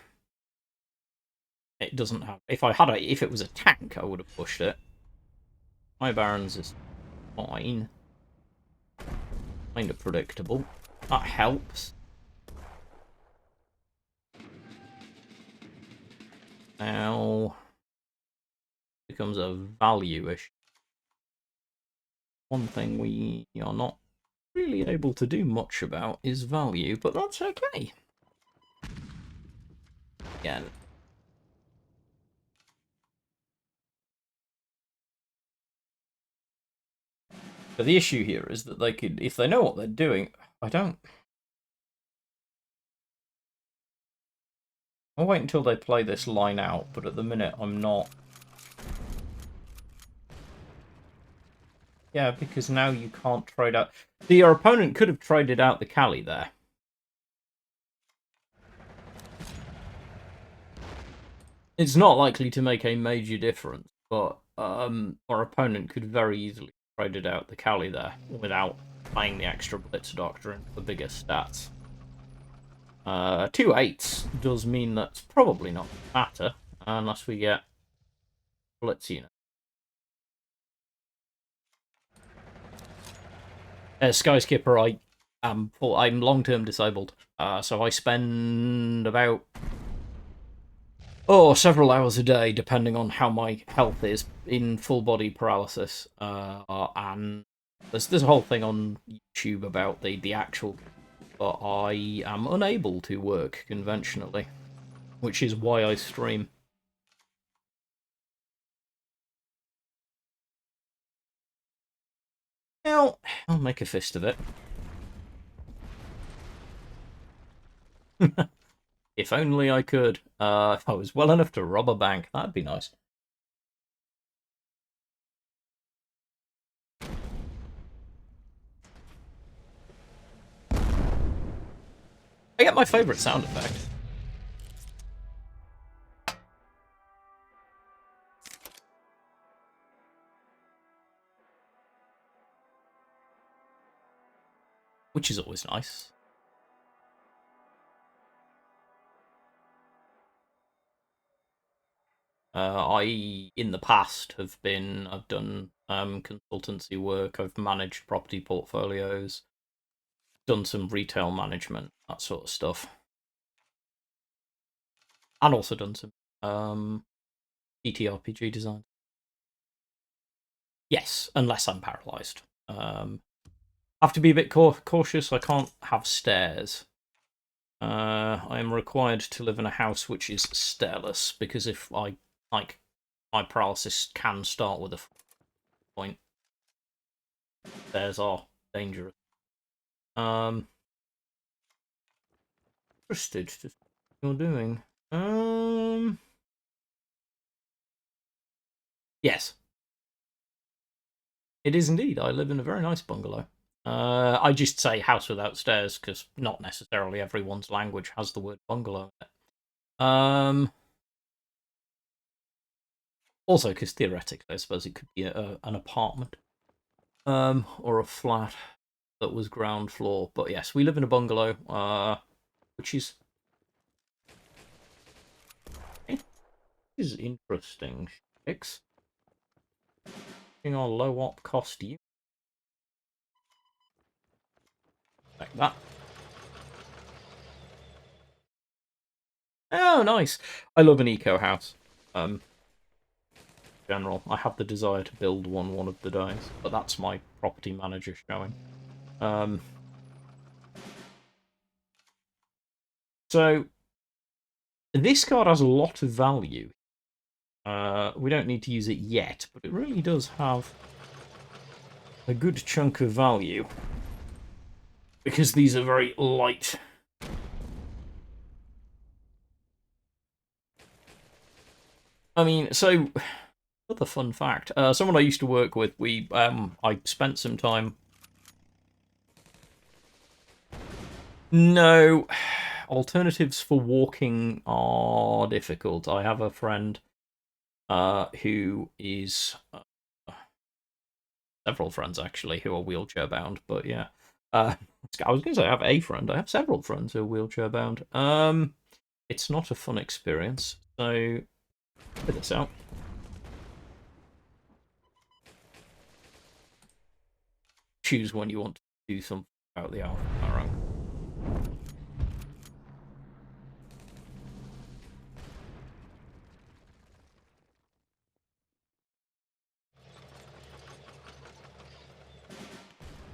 It doesn't have. If it was a tank, I would have pushed it. My Barons is fine. Kind of predictable. That helps. Now becomes a value issue. One thing we are not really able to do much about is value, but that's okay. Again. But the issue here is that they could, if they know what they're doing, I'll wait until they play this line out, but at the minute I'm not. Yeah, because now you can't trade out. Your opponent could have traded out the Cali there. It's not likely to make a major difference, but our opponent could very easily have traded out the Cali there without playing the extra Blitz Doctrine for bigger stats. 2 8s does mean that's probably not going to matter unless we get Blitz unit. Sky Skipper, I'm long-term disabled, so I spend about several hours a day, depending on how my health is, in full body paralysis. And there's a whole thing on YouTube about the actual, but I am unable to work conventionally, which is why I stream. Well, I'll make a fist of it. If only I could. If I was well enough to rob a bank, that'd be nice. I get my favourite sound effect. Which is always nice. In the past, I've done consultancy work, I've managed property portfolios, done some retail management, that sort of stuff. And also done some TTRPG design. Yes, unless I'm paralysed. Have to be a bit cautious, I can't have stairs. I am required to live in a house which is stairless, because if my paralysis can start with a point. Stairs are dangerous. Interested to see what you're doing. Yes. It is indeed. I live in a very nice bungalow. I just say house without stairs because not necessarily everyone's language has the word bungalow in it. Also, because theoretically, I suppose it could be an apartment, or a flat that was ground floor. But yes, we live in a bungalow, which is interesting. Six. Our low op cost you like that. Oh, nice! I love an eco house. general. I have the desire to build one of the days, but that's my property manager showing. So this card has a lot of value. We don't need to use it yet, but it really does have a good chunk of value because these are very light. I mean, so another fun fact: someone I used to work with, I spent some time. No, alternatives for walking are difficult. I have a friend who is several friends actually who are wheelchair bound, but yeah. I was going to say I have a friend. I have several friends who are wheelchair bound. It's not a fun experience. So, put this out. Choose when you want to do something about the alpha arrow.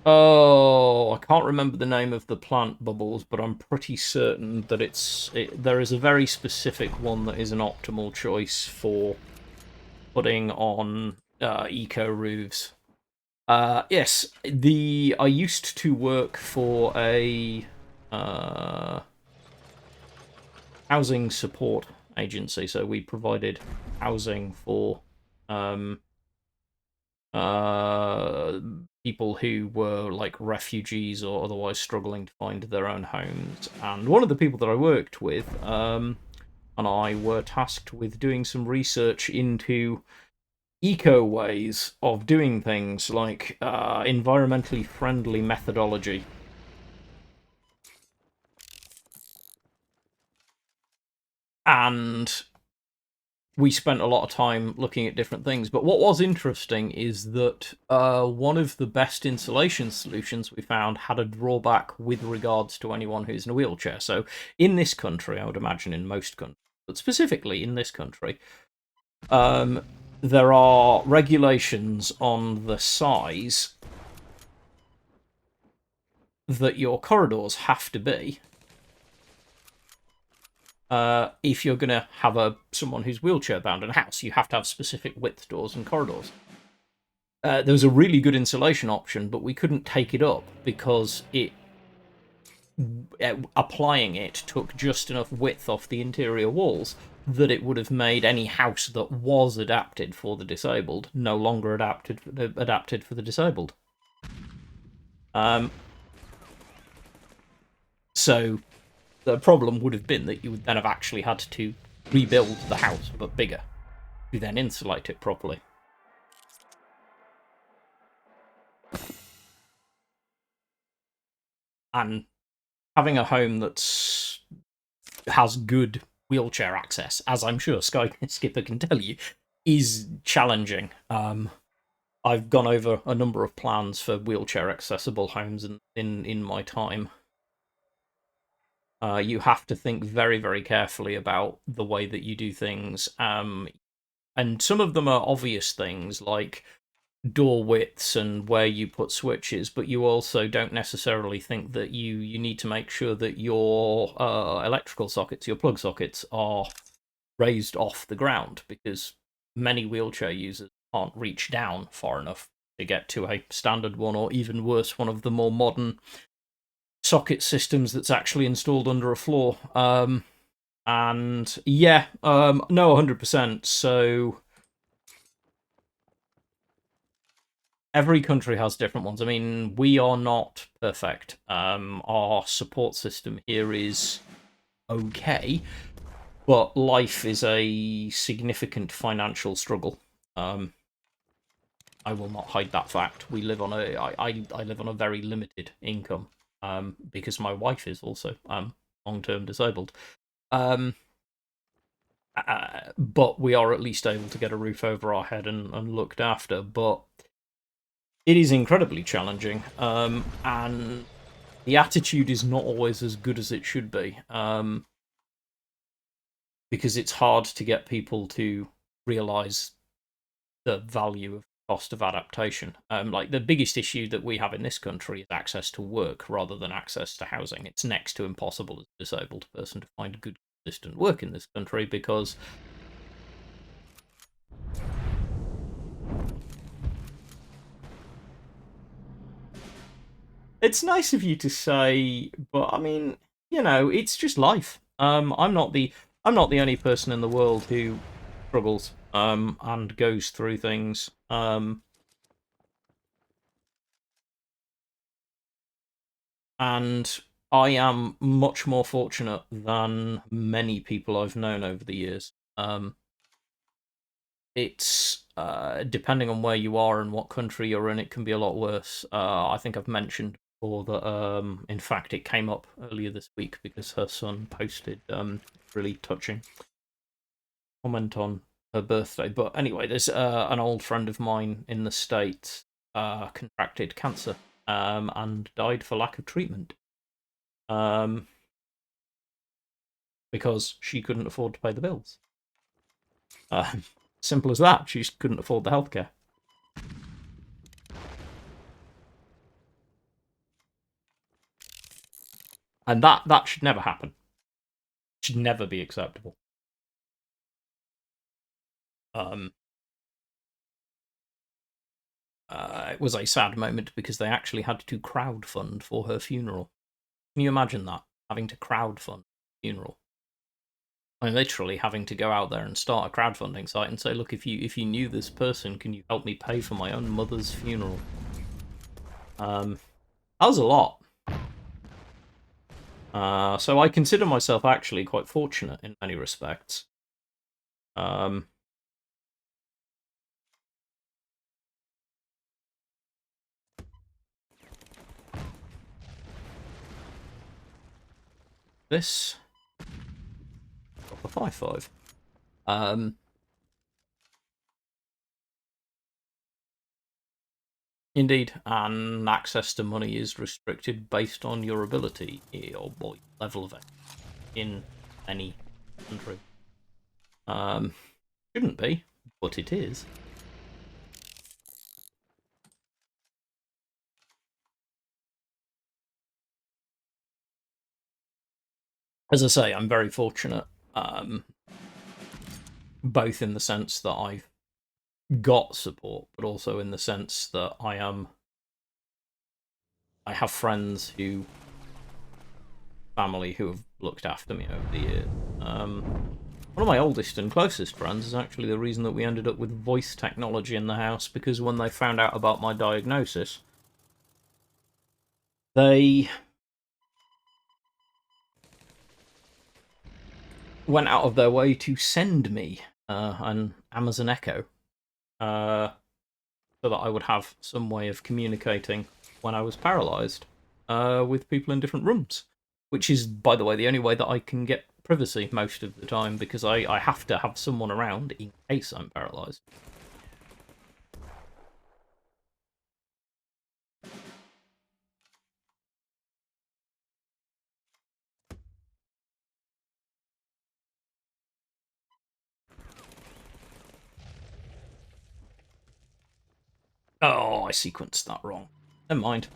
Oh, I can't remember the name of the plant, Bubbles, but I'm pretty certain that there is a very specific one that is an optimal choice for putting on eco roofs. Yes, I used to work for a housing support agency, so we provided housing for people who were like refugees or otherwise struggling to find their own homes. And one of the people that I worked with and I were tasked with doing some research into eco ways of doing things, like environmentally friendly methodology. And we spent a lot of time looking at different things. But what was interesting is that one of the best insulation solutions we found had a drawback with regards to anyone who's in a wheelchair. So in this country, I would imagine in most countries, but specifically in this country, there are regulations on the size that your corridors have to be if you're going to have someone who's wheelchair bound in a house. You have to have specific width doors and corridors. There was a really good insulation option, but we couldn't take it up because applying it took just enough width off the interior walls that it would have made any house that was adapted for the disabled no longer adapted for the disabled. So the problem would have been that you would then have actually had to rebuild the house, but bigger, to then insulate it properly. And having a home that has good wheelchair access, as I'm sure Sky Skipper can tell you, is challenging. I've gone over a number of plans for wheelchair accessible homes in my time. You have to think very, very carefully about the way that you do things. And some of them are obvious things like door widths and where you put switches, but you also don't necessarily think that you need to make sure that your electrical sockets, your plug sockets, are raised off the ground, because many wheelchair users can't reach down far enough to get to a standard one, or even worse, one of the more modern socket systems that's actually installed under a floor. And yeah, no, 100%. So every country has different ones. I mean, we are not perfect. Our support system here is okay, but life is a significant financial struggle. I will not hide that fact. We live on I live on a very limited income, because my wife is also long-term disabled. But we are at least able to get a roof over our head and looked after. But it is incredibly challenging, and the attitude is not always as good as it should be, because it's hard to get people to realise the value of cost of adaptation. Like the biggest issue that we have in this country is access to work rather than access to housing. It's next to impossible as a disabled person to find good, consistent work in this country because it's nice of you to say, but I mean, it's just life. I'm not the only person in the world who struggles and goes through things. And I am much more fortunate than many people I've known over the years. It's depending on where you are and what country you're in, it can be a lot worse. I think I've mentioned before that, in fact, it came up earlier this week because her son posted really touching comment on her birthday. But anyway, there's an old friend of mine in the States contracted cancer and died for lack of treatment. Because she couldn't afford to pay the bills. Simple as that. She just couldn't afford the healthcare. And that should never happen. It should never be acceptable. It was a sad moment because they actually had to crowdfund for her funeral. Can you imagine that? Having to crowdfund a funeral. I mean, literally having to go out there and start a crowdfunding site and say, look, if you knew this person, can you help me pay for my own mother's funeral? That was a lot. So I consider myself actually quite fortunate in many respects. This a 5/5. Indeed, and access to money is restricted based on your ability or level of it in any country. Shouldn't be, but it is. As I say, I'm very fortunate, both in the sense that I've got support, but also in the sense that I have friends family who have looked after me over the years. One of my oldest and closest friends is actually the reason that we ended up with voice technology in the house, because when they found out about my diagnosis, they went out of their way to send me an Amazon Echo so that I would have some way of communicating when I was paralysed with people in different rooms, which is, by the way, the only way that I can get privacy most of the time, because I have to have someone around in case I'm paralysed. Oh, I sequenced that wrong. Never mind.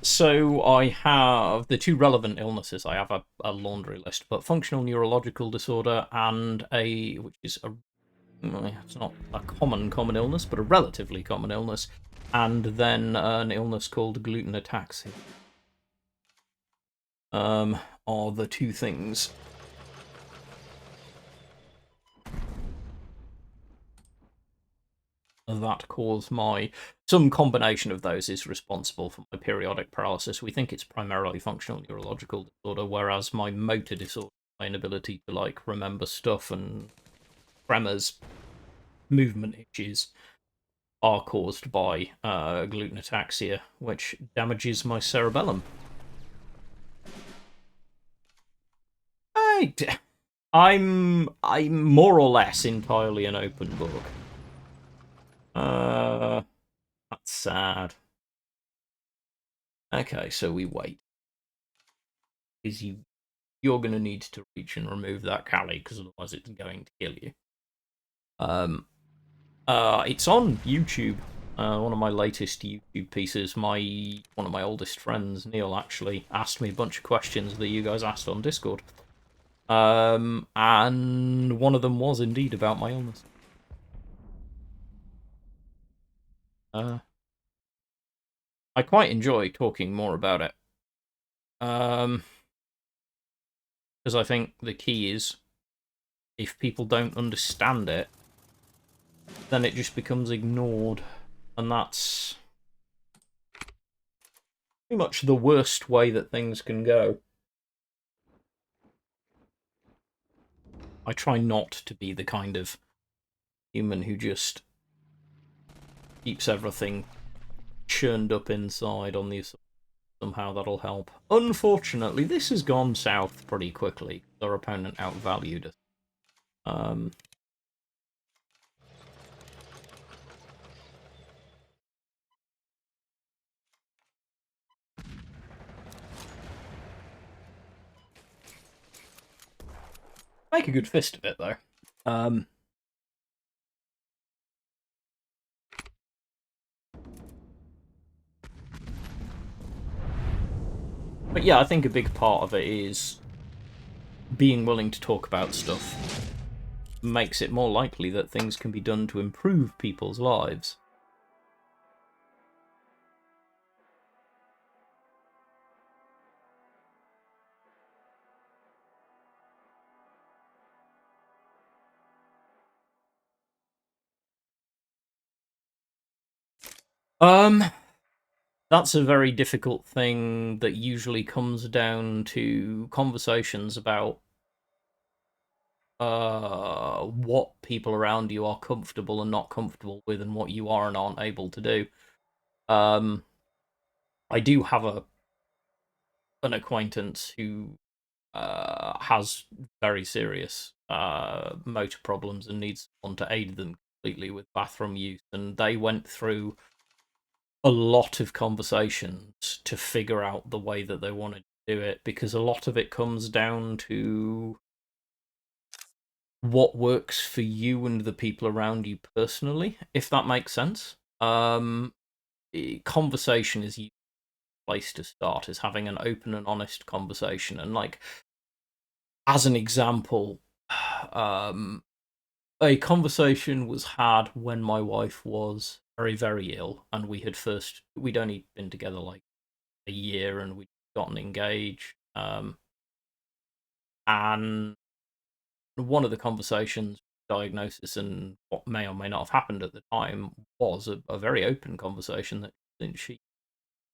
So I have the two relevant illnesses. I have a laundry list, but functional neurological disorder and which is it's not a common illness, but a relatively common illness, and then an illness called gluten ataxia. Are the two things that cause some combination of those is responsible for my periodic paralysis. We think it's primarily functional neurological disorder, whereas my motor disorder, my inability to remember stuff and tremors, movement issues, are caused by gluten ataxia, which damages my cerebellum. I'm more or less entirely an open book. That's sad. Okay, so we wait. You're going to need to reach and remove that Callie, because otherwise it's going to kill you. It's on YouTube. One of my latest YouTube pieces. One of my oldest friends, Neil, actually asked me a bunch of questions that you guys asked on Discord. And one of them was indeed about my illness. I quite enjoy talking more about it. Because I think the key is, if people don't understand it, then it just becomes ignored, and that's pretty much the worst way that things can go. I try not to be the kind of human who just keeps everything churned up inside on the assumption somehow that'll help. Unfortunately, this has gone south pretty quickly. Our opponent outvalued us. Make a good fist of it, though. But yeah, I think a big part of it is being willing to talk about stuff makes it more likely that things can be done to improve people's lives. That's a very difficult thing that usually comes down to conversations about what people around you are comfortable and not comfortable with, and what you are and aren't able to do. I do have an acquaintance who has very serious motor problems and needs someone to aid them completely with bathroom use, and they went through a lot of conversations to figure out the way that they wanted to do it, because a lot of it comes down to what works for you and the people around you personally, if that makes sense. Conversation is the place to start, is having an open and honest conversation. And like, as an example, a conversation was had when my wife was very, very ill, and we'd only been together like a year, and we'd gotten engaged. And one of the conversations, diagnosis, and what may or may not have happened at the time, was a very open conversation that she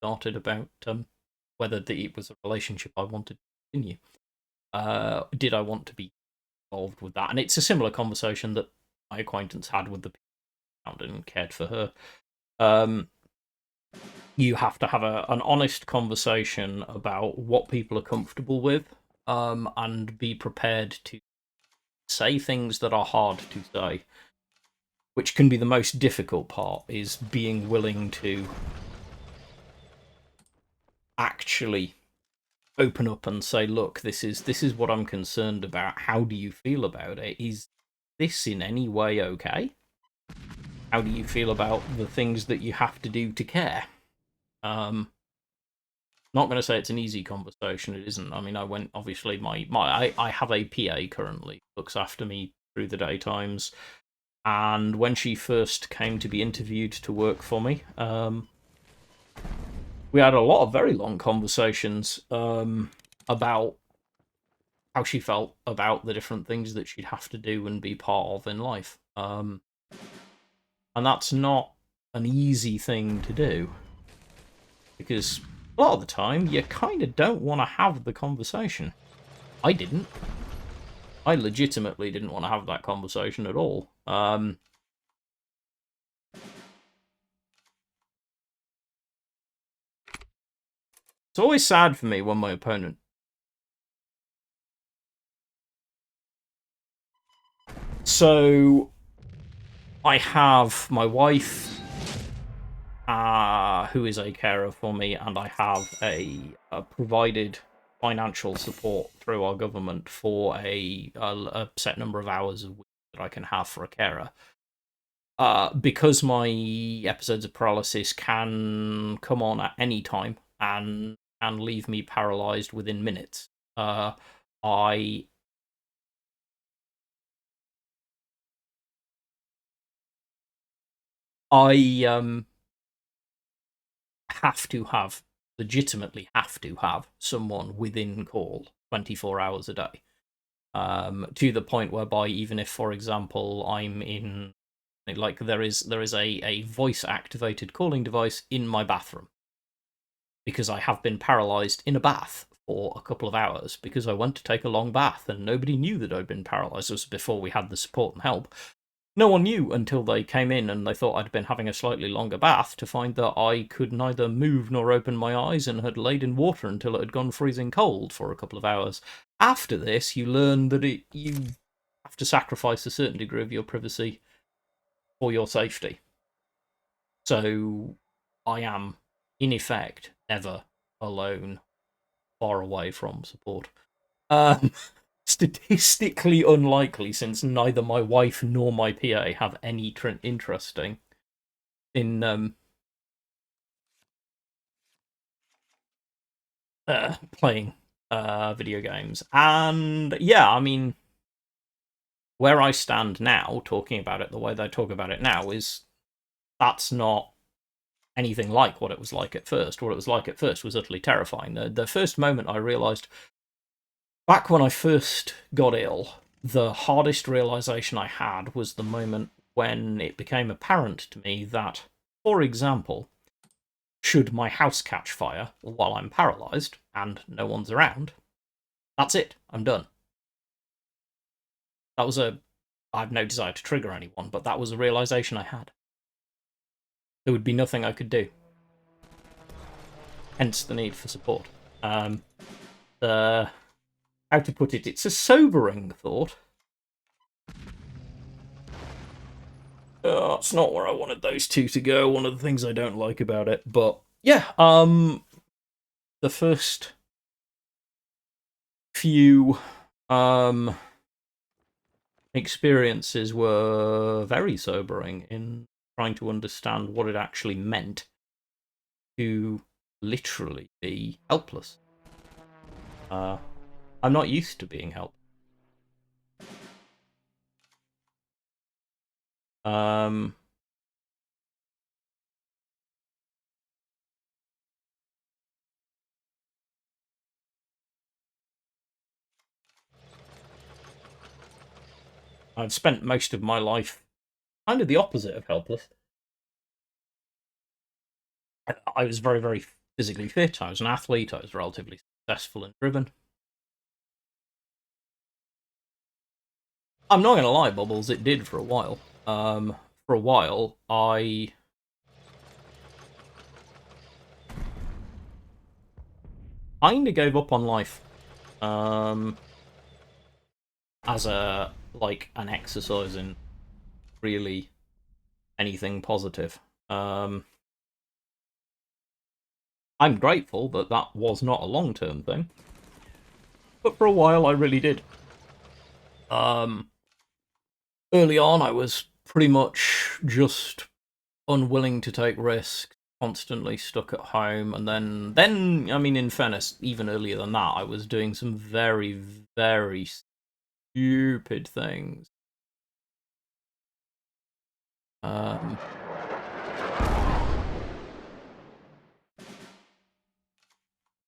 started about whether it was a relationship I wanted to continue. Did I want to be involved with that? And it's a similar conversation that my acquaintance had with the people around and cared for her. You have to have an honest conversation about what people are comfortable with, and be prepared to say things that are hard to say, which can be the most difficult part, is being willing to actually open up and say, look, this is what I'm concerned about. How do you feel about it? Is this in any way okay? How do you feel about the things that you have to do to care? Not going to say it's an easy conversation. It isn't. I mean, I went, obviously, I have a PA currently, looks after me through the daytimes. And when she first came to be interviewed to work for me, we had a lot of very long conversations about how she felt about the different things that she'd have to do and be part of in life. And that's not an easy thing to do, because a lot of the time you kind of don't want to have the conversation. I didn't. I legitimately didn't want to have that conversation at all. It's always sad for me when my opponent. So, I have my wife, who is a carer for me, and I have a provided financial support through our government for a set number of hours a week that I can have for a carer. because my episodes of paralysis can come on at any time and leave me paralyzed within minutes. I have to have, legitimately have to have, someone within call 24 hours a day. To the point whereby even if, for example, I'm in, like, there is a voice activated calling device in my bathroom because I have been paralyzed in a bath for a couple of hours because I went to take a long bath and nobody knew that I'd been paralyzed. It was before we had the support and help. No one knew until they came in and they thought I'd been having a slightly longer bath to find that I could neither move nor open my eyes and had laid in water until it had gone freezing cold for a couple of hours. After this, you learn that you have to sacrifice a certain degree of your privacy for your safety. So I am, in effect, never alone, far away from support. Um, Statistically unlikely, since neither my wife nor my PA have any interesting in playing video games. And yeah, I mean, where I stand now, talking about it the way they talk about it now, is that's not anything like what it was like at first. What it was like at first was utterly terrifying. The first moment I realised, back when I first got ill, the hardest realisation I had was the moment when it became apparent to me that, for example, should my house catch fire while I'm paralysed and no one's around, that's it. I'm done. That was I have no desire to trigger anyone, but that was a realisation I had. There would be nothing I could do. Hence the need for support. How to put it? It's a sobering thought. It's not where I wanted those two to go. One of the things I don't like about it, but yeah. The first few experiences were very sobering in trying to understand what it actually meant to literally be helpless. I'm not used to being helpless. Um, I've spent most of my life kind of the opposite of helpless. I was very, very physically fit. I was an athlete. I was relatively successful and driven. I'm not going to lie, Bubbles, it did for a while. For a while, I kind of gave up on life. As an exercise in really anything positive. I'm grateful that that was not a long-term thing, but for a while I really did. Early on, I was pretty much just unwilling to take risks, constantly stuck at home, and then I mean, in fairness, even earlier than that, I was doing some very, very stupid things.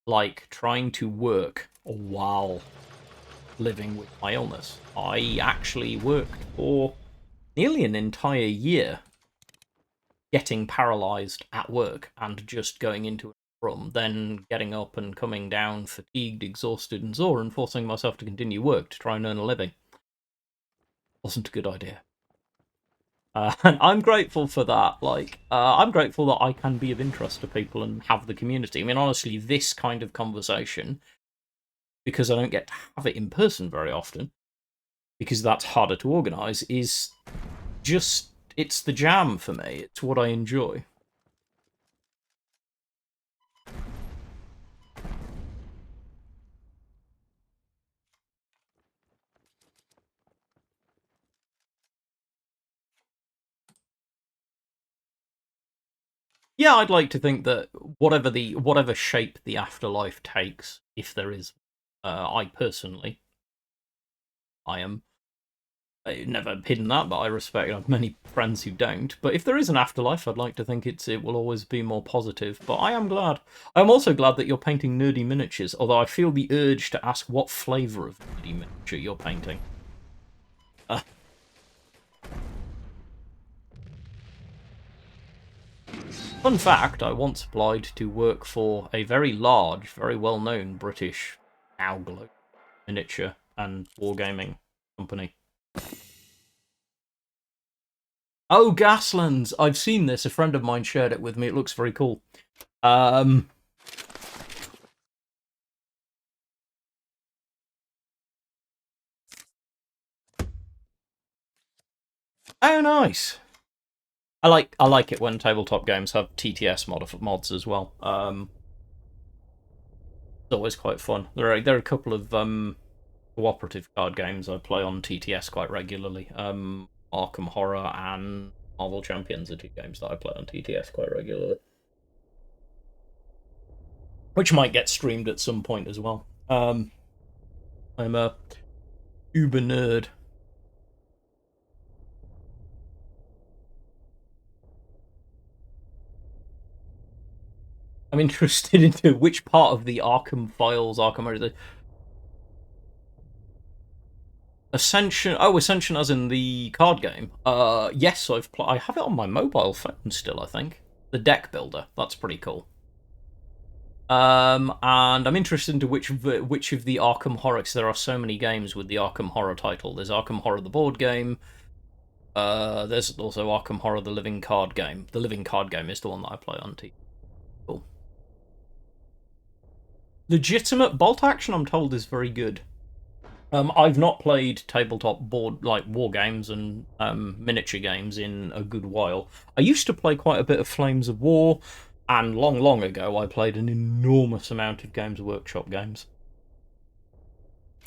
Like trying to work while living with my illness. I actually worked for nearly an entire year getting paralyzed at work and just going into a room, then getting up and coming down fatigued, exhausted, and sore, and forcing myself to continue work to try and earn a living. Wasn't a good idea. And I'm grateful for that. I'm grateful that I can be of interest to people and have the community. I mean, honestly, this kind of conversation, because I don't get to have it in person very often, because that's harder to organise, is just, it's the jam for me. It's what I enjoy. Yeah, I'd like to think that whatever shape the afterlife takes, if there is, I personally, I am I've never hidden that, but I respect I have many friends who don't. But if there is an afterlife, I'd like to think it will always be more positive. But I am glad. I'm also glad that you're painting nerdy miniatures, although I feel the urge to ask what flavour of nerdy miniature you're painting. Uh, Fun fact, I once applied to work for a very large, very well-known British now miniature and wargaming company. Oh, Gaslands! I've seen this. A friend of mine shared it with me. It looks very cool. Um, oh, nice. I like it when tabletop games have TTS mods as well. It's always quite fun. There are a couple of cooperative card games I play on TTS quite regularly. Arkham Horror and Marvel Champions are two games that I play on TTS quite regularly, which might get streamed at some point as well. I'm a uber nerd. I'm interested into which part of the Arkham files, Arkham Horror, Ascension. Oh, Ascension, as in the card game. Yes, I have it on my mobile phone still. I think the deck builder. That's pretty cool. And I'm interested into which of the Arkham Horror. Because there are so many games with the Arkham Horror title. There's Arkham Horror the board game. There's also Arkham Horror the living card game. The living card game is the one that I play on T. Cool. Legitimate bolt action, I'm told, is very good. I've not played tabletop board like war games and miniature games in a good while. I used to play quite a bit of Flames of War, and long ago I played an enormous amount of Games Workshop games.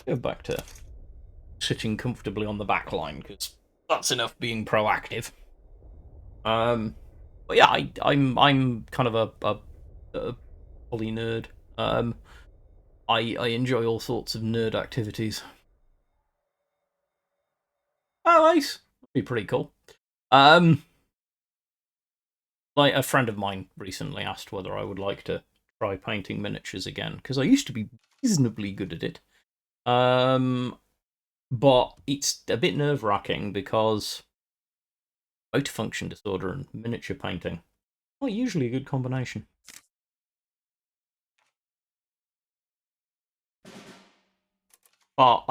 Go back to sitting comfortably on the back line because that's enough being proactive. But yeah, I'm kind of a poly nerd. I enjoy all sorts of nerd activities. Oh, nice. That'd be pretty cool. Um, like a friend of mine recently asked whether I would like to try painting miniatures again because I used to be reasonably good at it. Um, but it's a bit nerve-wracking because motor function disorder and miniature painting are usually a good combination. But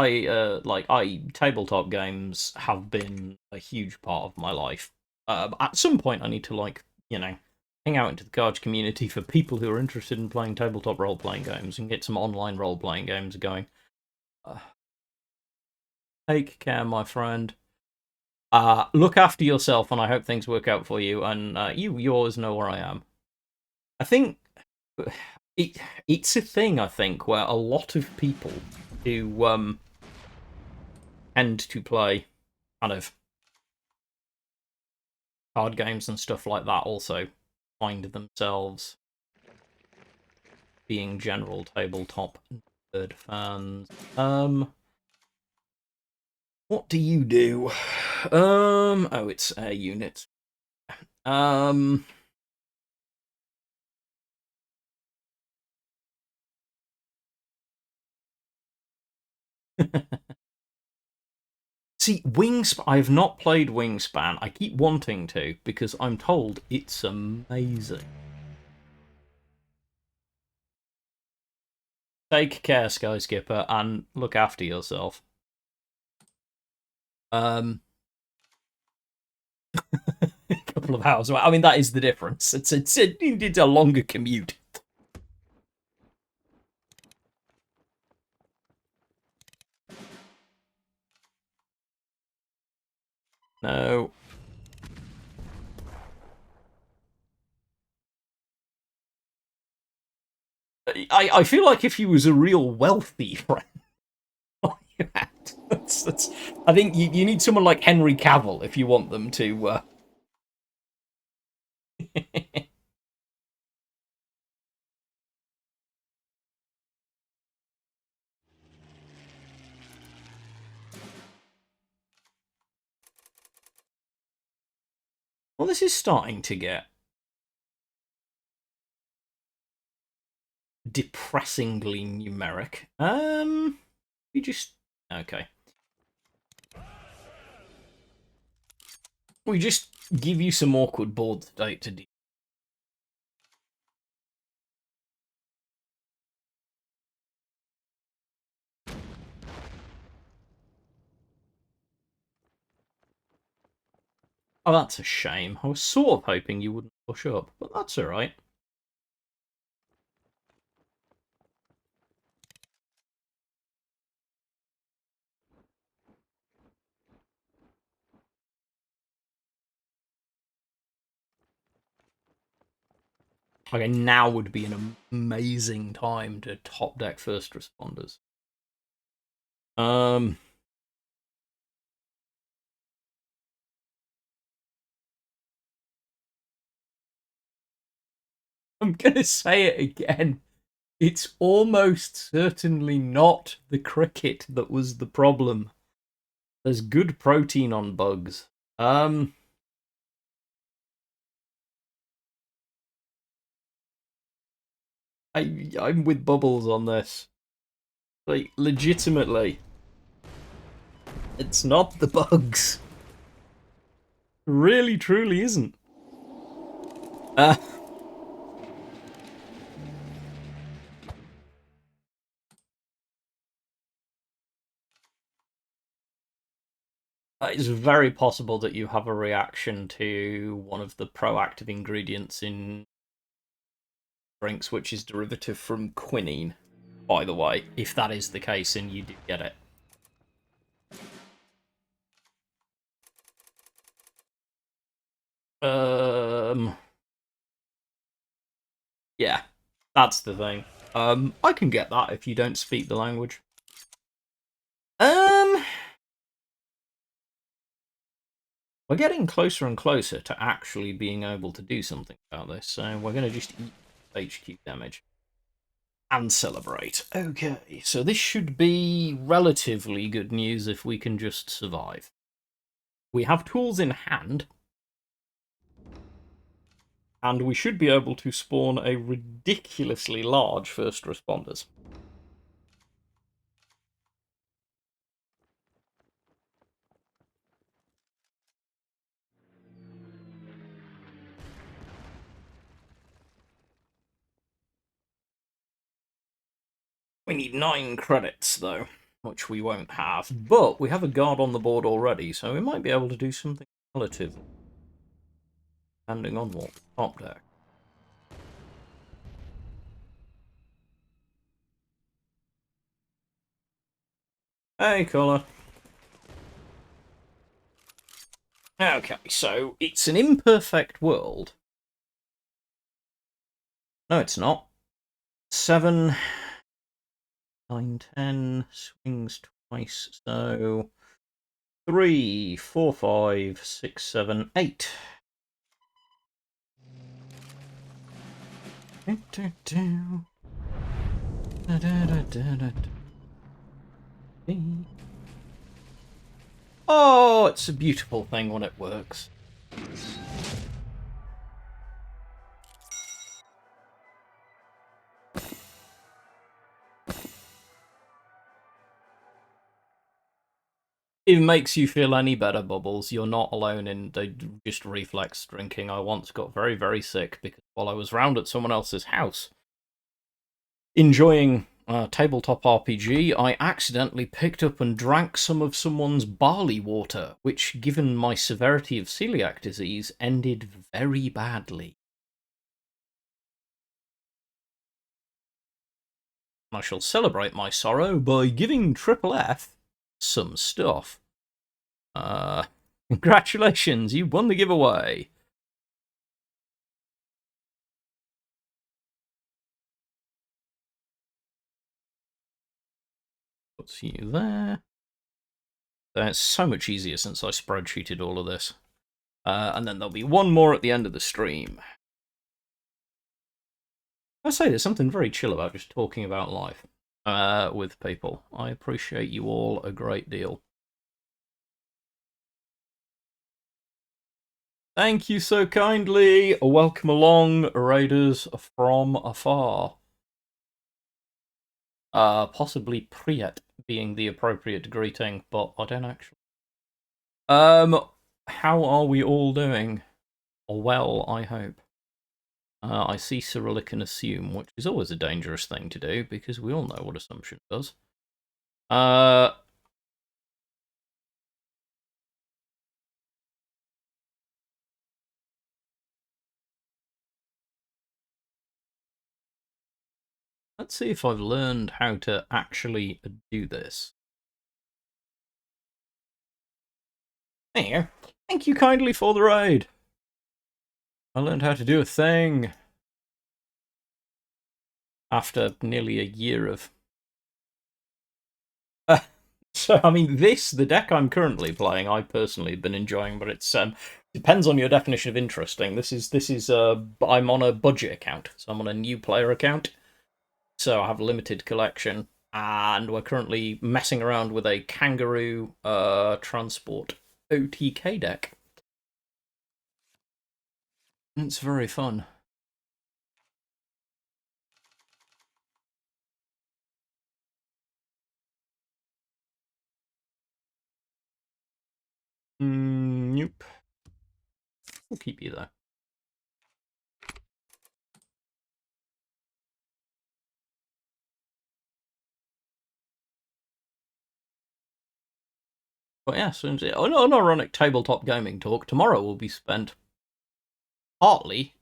tabletop games have been a huge part of my life. At some point, I need to hang out into the cards community for people who are interested in playing tabletop role-playing games and get some online role-playing games going. Uh, Take care, my friend. Look after yourself, and I hope things work out for you. And you always know where I am. I think it's a thing. I think where a lot of people who tend to play kind of card games and stuff like that also find themselves being general tabletop nerd fans. What do you do? Oh, it's air units. Um, See, Wingspan. I have not played Wingspan. I keep wanting to because I'm told it's amazing. Take care, Sky Skipper, and look after yourself. A couple of hours. I mean, that is the difference. It's a longer commute. No. I feel like if he was a real wealthy friend, I think you need someone like Henry Cavill if you want them to. Well, this is starting to get depressingly numeric. We just... Okay. We just give you some awkward board state to do. Oh, that's a shame. I was sort of hoping you wouldn't push up, but that's alright. Okay, now would be an amazing time to top deck first responders. I'm gonna say it again. It's almost certainly not the cricket that was the problem. There's good protein on bugs. I'm with Bubbles on this. Like, legitimately. It's not the bugs. Really, truly isn't. It's very possible that you have a reaction to one of the proactive ingredients in drinks, which is derivative from quinine, by the way, if that is the case and you do get it. Yeah, that's the thing. I can get that if you don't speak the language. We're getting closer and closer to actually being able to do something about this, so we're going to just eat HQ damage. And celebrate. Okay, so this should be relatively good news if we can just survive. We have tools in hand, and we should be able to spawn a ridiculously large first responders. We need 9 credits, though, which we won't have. But we have a guard on the board already, so we might be able to do something relative, depending on what top deck. Hey, Colour. Okay, so it's an imperfect world. No, it's not. 7, 9, 10, swings twice, so 3, 4, 5, 6, 7, 8. Oh, it's a beautiful thing when it works. If it makes you feel any better, Bubbles, you're not alone in just reflex drinking. I once got very, very sick because while I was round at someone else's house, enjoying tabletop RPG, I accidentally picked up and drank some of someone's barley water, which, given my severity of celiac disease, ended very badly. I shall celebrate my sorrow by giving Triple F some stuff. Congratulations, you won the giveaway. Puts you there. It's so much easier since I spreadsheeted all of this. And then there'll be one more at the end of the stream. I say there's something very chill about just talking about life with people. I appreciate you all a great deal. Thank you so kindly. Welcome along, raiders from afar. Possibly Priet being the appropriate greeting, but I don't actually. How are we all doing? Well, I hope. I see Cyrillic and assume, which is always a dangerous thing to do because we all know what assumption does. Let's see if I've learned how to actually do this. There you go. Thank you kindly for the raid. I learned how to do a thing after nearly a year of. So, I mean, the deck I'm currently playing, I personally have been enjoying, but it's depends on your definition of interesting. This is I'm on a budget account, so I'm on a new player account, so I have a limited collection, and we're currently messing around with a kangaroo transport OTK deck. It's very fun. Nope. We'll keep you there. But yeah, so unironic tabletop gaming talk tomorrow will be spent partly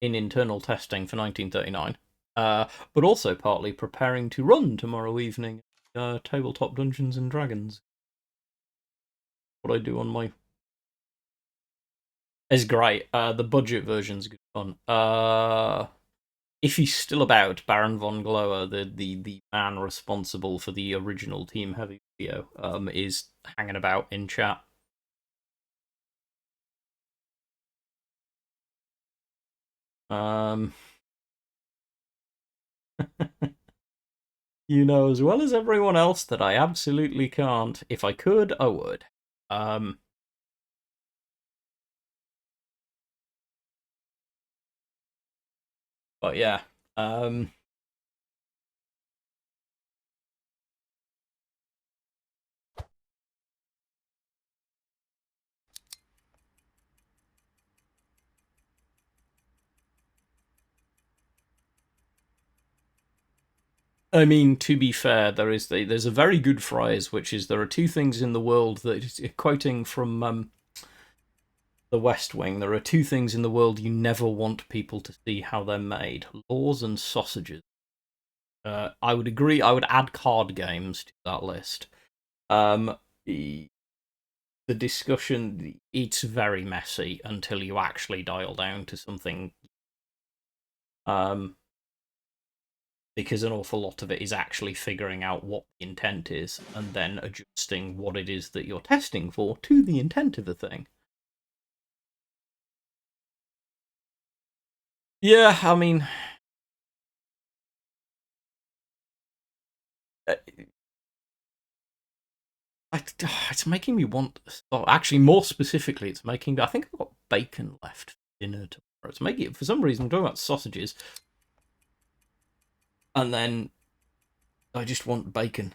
in internal testing for 1939, but also partly preparing to run tomorrow evening tabletop Dungeons and Dragons. What I do on my is great. The budget version's good fun. If he's still about, Baron von Glower, the man responsible for the original Team Heavy video, is hanging about in chat. You know as well as everyone else that I absolutely can't. If I could, I would. But yeah. I mean, to be fair, there's a very good phrase, which is there are two things in the world that, quoting from The West Wing, there are two things in the world you never want people to see how they're made: laws and sausages. I would agree. I would add card games to that list. The discussion, it's very messy until you actually dial down to something. Because an awful lot of it is actually figuring out what the intent is and then adjusting what it is that you're testing for to the intent of the thing. Yeah, I mean, it's making me want. Actually, more specifically, it's making. I think I've got bacon left for dinner tomorrow. It's making it for some reason. I'm talking about sausages, and then I just want bacon.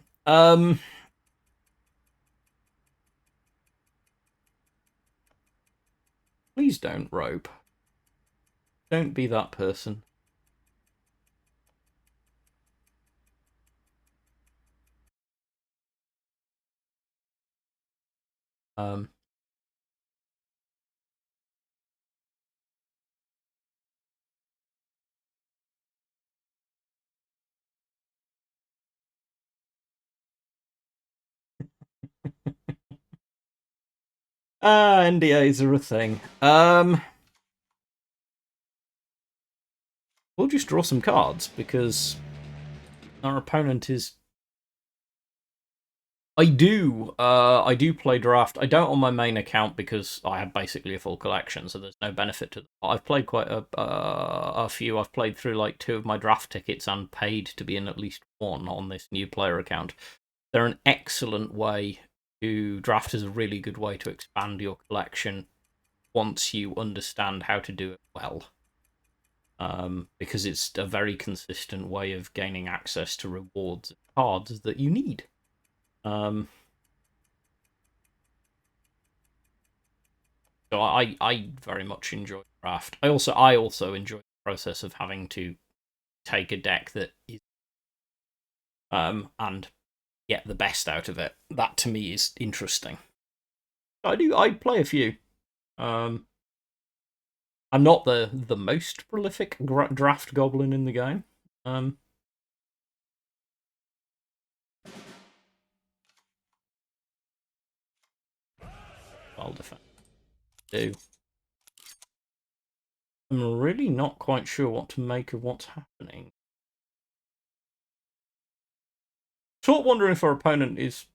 Please don't rope. Don't be that person. Um. NDAs are a thing. We'll just draw some cards because our opponent is. I do play draft. I don't on my main account because I have basically a full collection, so there's no benefit to that. I've played quite a few. I've played through like 2 of my draft tickets and paid to be in at least one on this new player account. They're an excellent way to draft. Is a really good way to expand your collection once you understand how to do it well. Because it's a very consistent way of gaining access to rewards and cards that you need. So I very much enjoy draft. I also enjoy the process of having to take a deck that is and get the best out of it. That to me is interesting. I play a few. I'm not the most prolific draft goblin in the game. I'll defend. Do. I'm really not quite sure what to make of what's happening. Sort of wondering if our opponent is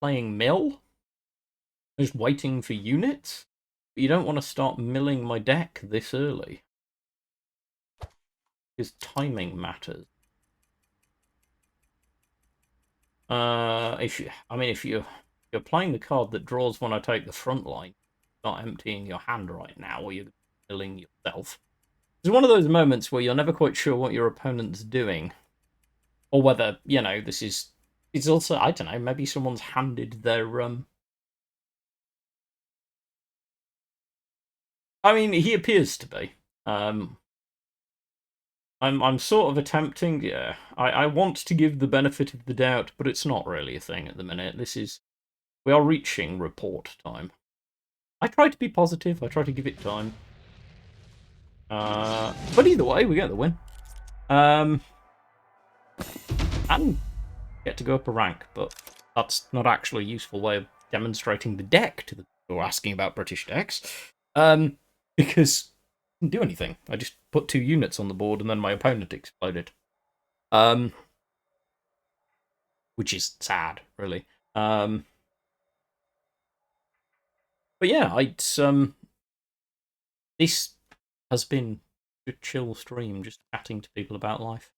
playing mill, just waiting for units. But you don't want to start milling my deck this early, because timing matters. If you're playing the card that draws when I take the front line, not emptying your hand right now, or you're milling yourself. It's one of those moments where you're never quite sure what your opponent's doing, or whether this is. It's also, I don't know, maybe someone's handed their I mean, he appears to be. I'm sort of attempting. Yeah, I want to give the benefit of the doubt, but it's not really a thing at the minute. We are reaching report time. I try to be positive. I try to give it time. But either way, we get the win. And get to go up a rank, but that's not actually a useful way of demonstrating the deck to the people who are asking about British decks. Because I didn't do anything. I just put 2 units on the board and then my opponent exploded. Which is sad, really. But yeah, this has been a chill stream, just chatting to people about life.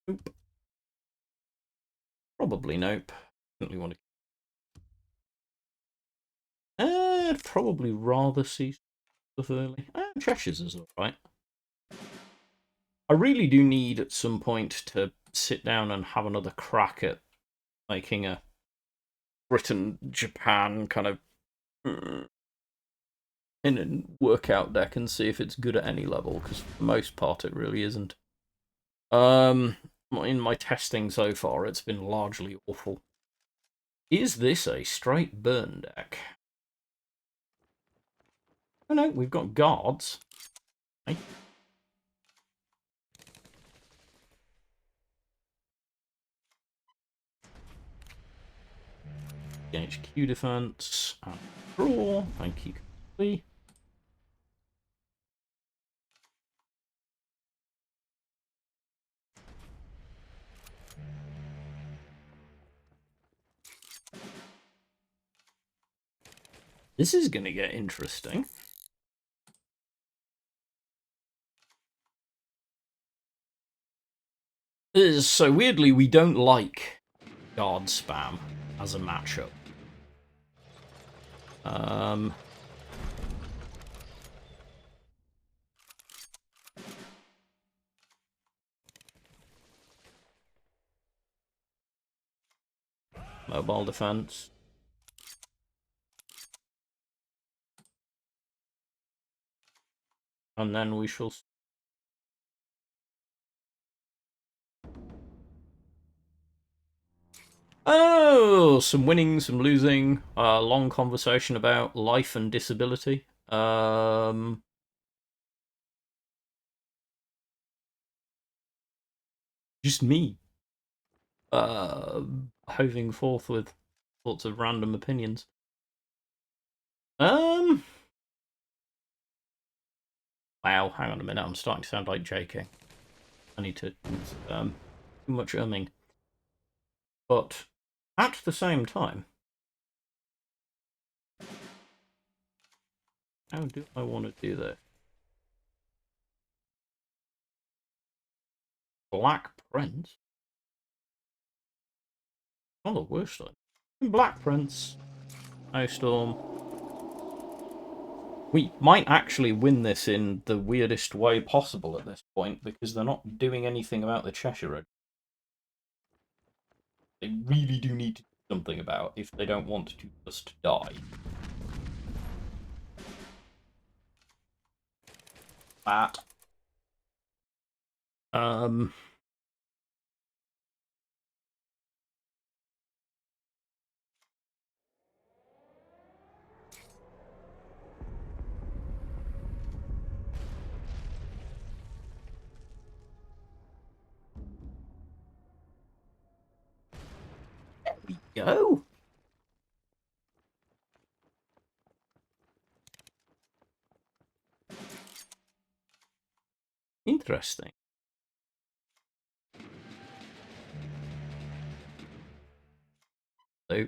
Nope. Probably nope. Definitely want to. I'd probably rather see stuff early. Cheshire's is alright. I really do need at some point to sit down and have another crack at making a Britain-Japan kind of in a workout deck and see if it's good at any level, because for the most part it really isn't. In my testing so far, it's been largely awful. Is this a straight burn deck? Oh no, we've got guards. Okay. HQ defense and draw. Thank you. This is going to get interesting. So weirdly, we don't like guard spam as a matchup. Mobile defense. And then we shall. Oh, some winning, some losing. Long conversation about life and disability. Just me. Hoving forth with sorts of random opinions. Wow, hang on a minute. I'm starting to sound like JK. I need to too much umming. But at the same time, how do I want to do this? Black Prince? Oh, the worst one. Black Prince. Snowstorm. We might actually win this in the weirdest way possible at this point, because they're not doing anything about the Cheshire Red. They really do need to do something about if they don't want to just die. That. There we go. Interesting. So,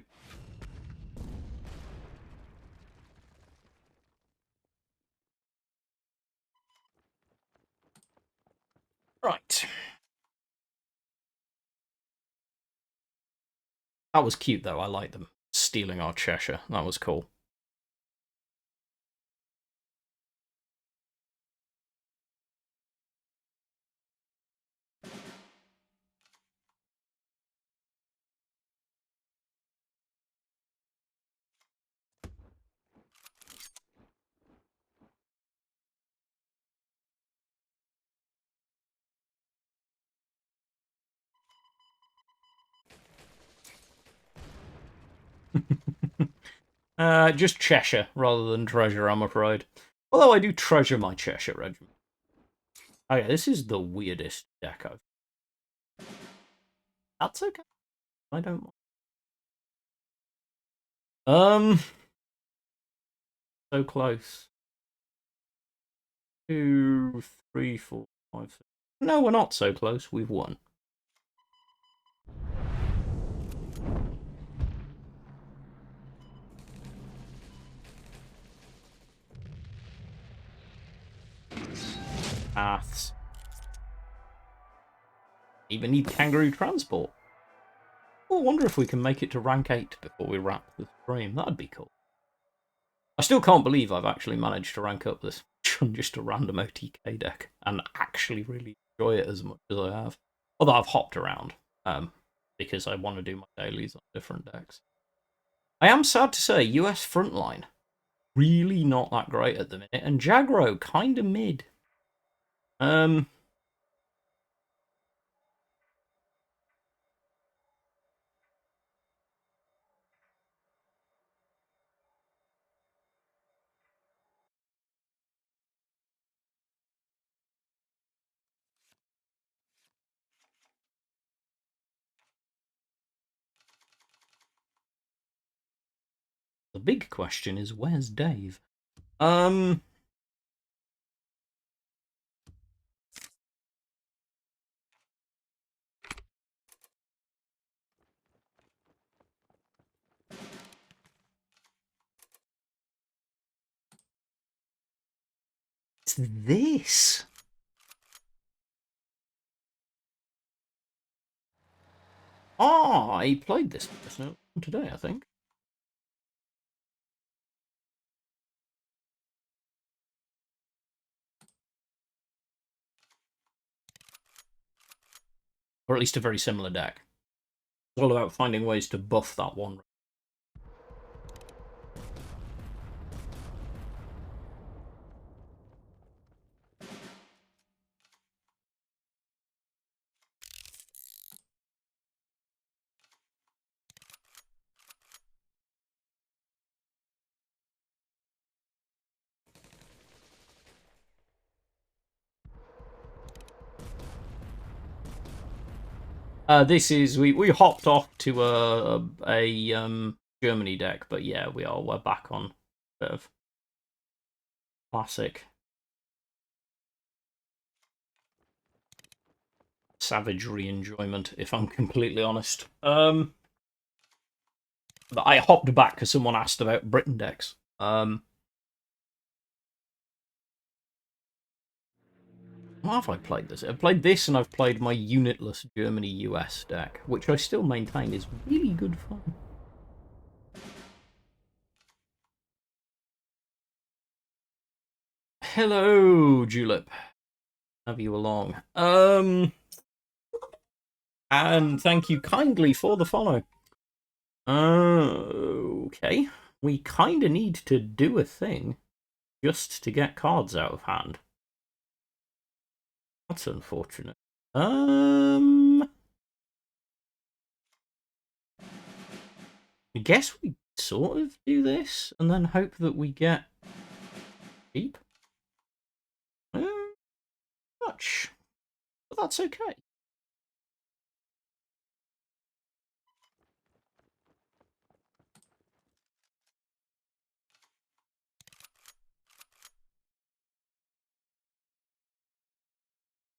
right. That was cute, though. I like them stealing our Cheshire. That was cool. Just Cheshire rather than treasure, I'm afraid. Although I do treasure my Cheshire regiment. Okay, this is the weirdest deck I've. That's okay. I don't mind. So close. 2, 3, 4, 5, 6. No, we're not so close. We've won. Paths. Even need kangaroo transport. Oh, I wonder if we can make it to rank 8 before we wrap the stream. That'd be cool. I still can't believe I've actually managed to rank up this on just a random OTK deck and actually really enjoy it as much as I have. Although I've hopped around because I want to do my dailies on different decks. I am sad to say US frontline really not that great at the minute, and Jagro kind of mid. The big question is, where's Dave? It's this. I played this today, I think. Or at least a very similar deck. It's all about finding ways to buff that one. This is we hopped off to a Germany deck, but yeah, we're back on a bit of classic savagery enjoyment, if I'm completely honest. But I hopped back because someone asked about Britain decks. Oh, What have I played this? I've played this and I've played my unitless Germany-US deck, which I still maintain is really good fun. Hello, Julep. Have you along? And thank you kindly for the follow. Okay. We kind of need to do a thing just to get cards out of hand. That's unfortunate. I guess we sort of do this and then hope that we get cheap. Much. But that's okay.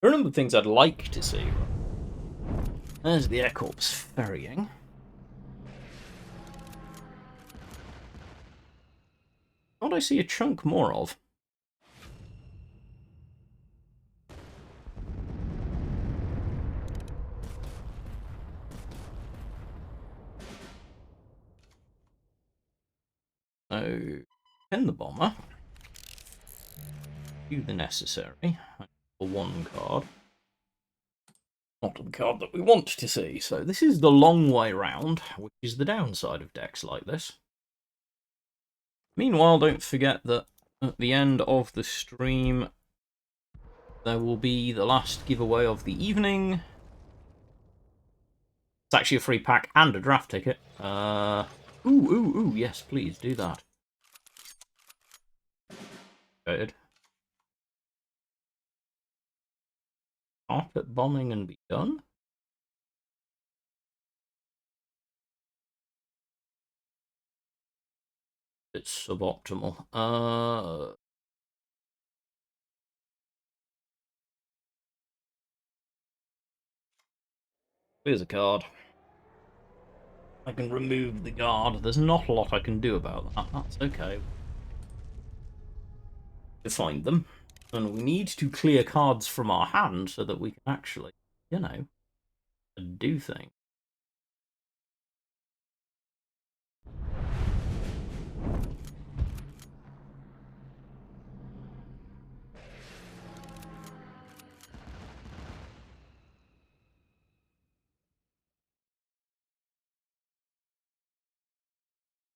There are a number of things I'd like to see. There's the Air Corps ferrying. What I see a chunk more of. So, pin the bomber. Do the necessary. For one card. Not the card that we want to see. So this is the long way round, which is the downside of decks like this. Meanwhile, don't forget that at the end of the stream, there will be the last giveaway of the evening. It's actually a free pack and a draft ticket. Ooh, yes, please, do that. Good. Carpet bombing and be done. It's suboptimal. Here's a card. I can remove the guard. There's not a lot I can do about that. That's okay. To find them. And we need to clear cards from our hand so that we can actually, you know, do things.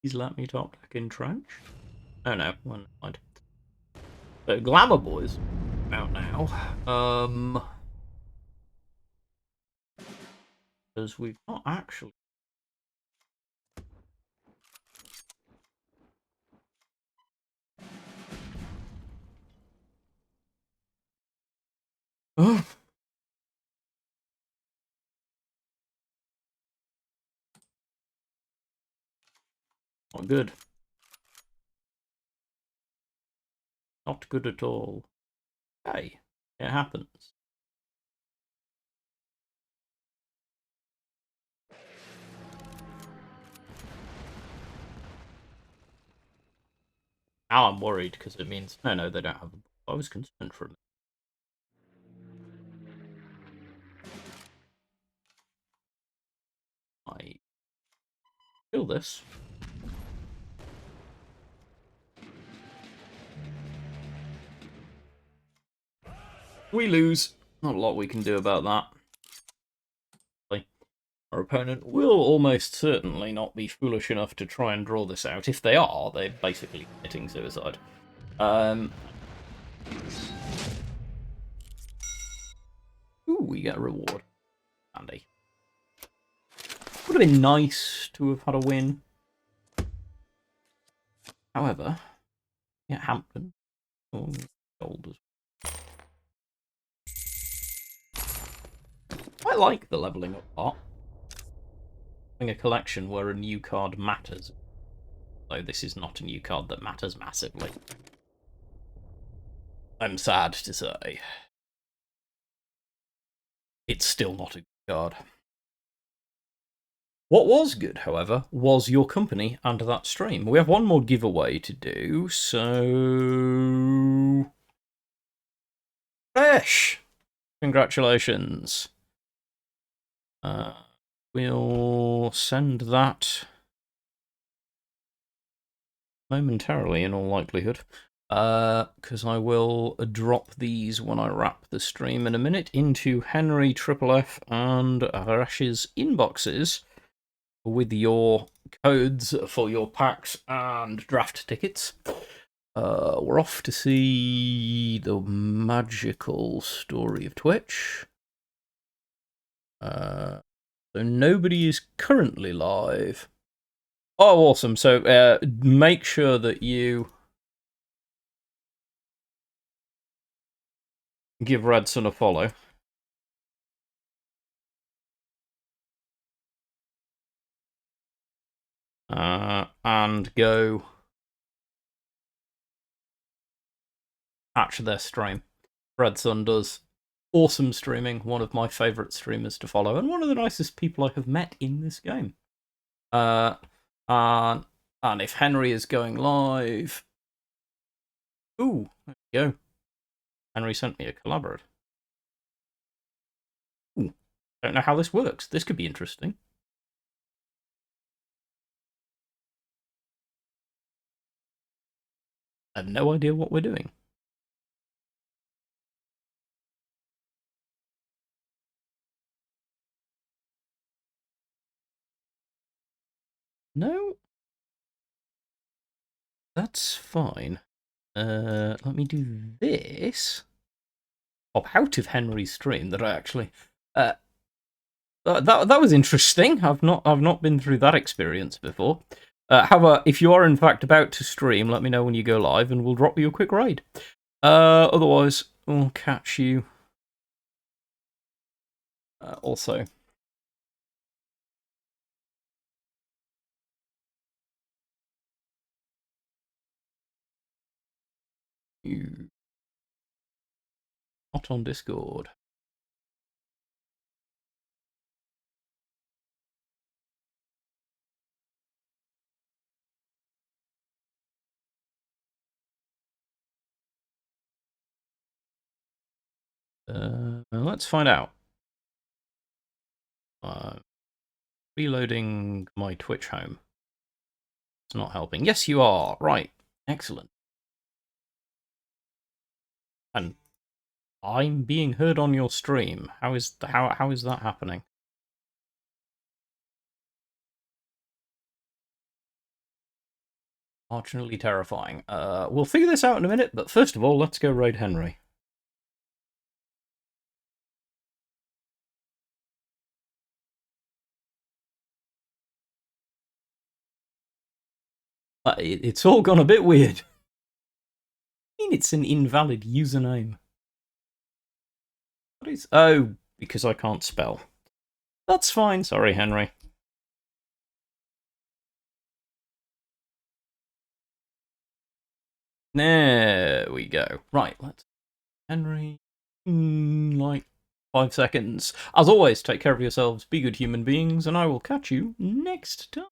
Please let me top deck in trench. Oh no, one mind. So Glamour Boys out now. Because we've not actually. Oh. Not good. Not good at all. Hey, it happens. Now I'm worried because it means no, they don't have. I was concerned for a minute. I kill this. We lose. Not a lot we can do about that. Our opponent will almost certainly not be foolish enough to try and draw this out. If they are, they're basically committing suicide. Ooh, we get a reward. Handy. Would have been nice to have had a win. However, yeah, Hampton. Oh, gold as well. I like the levelling up part. Having a collection where a new card matters. Though this is not a new card that matters massively. I'm sad to say. It's still not a good card. What was good, however, was your company and that stream. We have one more giveaway to do, so... Fresh! Congratulations. We'll send that momentarily, in all likelihood, because I will drop these when I wrap the stream in a minute into Henry Triple F and Arash's inboxes with your codes for your packs and draft tickets. We're off to see the magical story of Twitch. So nobody is currently live. Oh, awesome. So make sure that you give Redson a follow. And go catch their stream. Redson does awesome streaming, one of my favourite streamers to follow, and one of the nicest people I have met in this game. And if Henry is going live... Ooh, there we go. Henry sent me a collaborate. Ooh, don't know how this works. This could be interesting. I have no idea what we're doing. No? That's fine. Let me do this. Pop out of Henry's stream that I actually... that was interesting. I've not been through that experience before. However, if you are in fact about to stream, let me know when you go live and we'll drop you a quick raid. Otherwise, we'll catch you. Also. You not on Discord. Let's find out. Reloading my Twitch home. It's not helping. Yes, you are. Right. Excellent. And I'm being heard on your stream. How is that happening? Marginally terrifying. We'll figure this out in a minute, but first of all, let's go raid Henry. It's all gone a bit weird. I mean, it's an invalid username. What is... Oh, because I can't spell. That's fine. Sorry, Henry. There we go. Right, let's... Henry... like 5 seconds. As always, take care of yourselves, be good human beings, and I will catch you next time.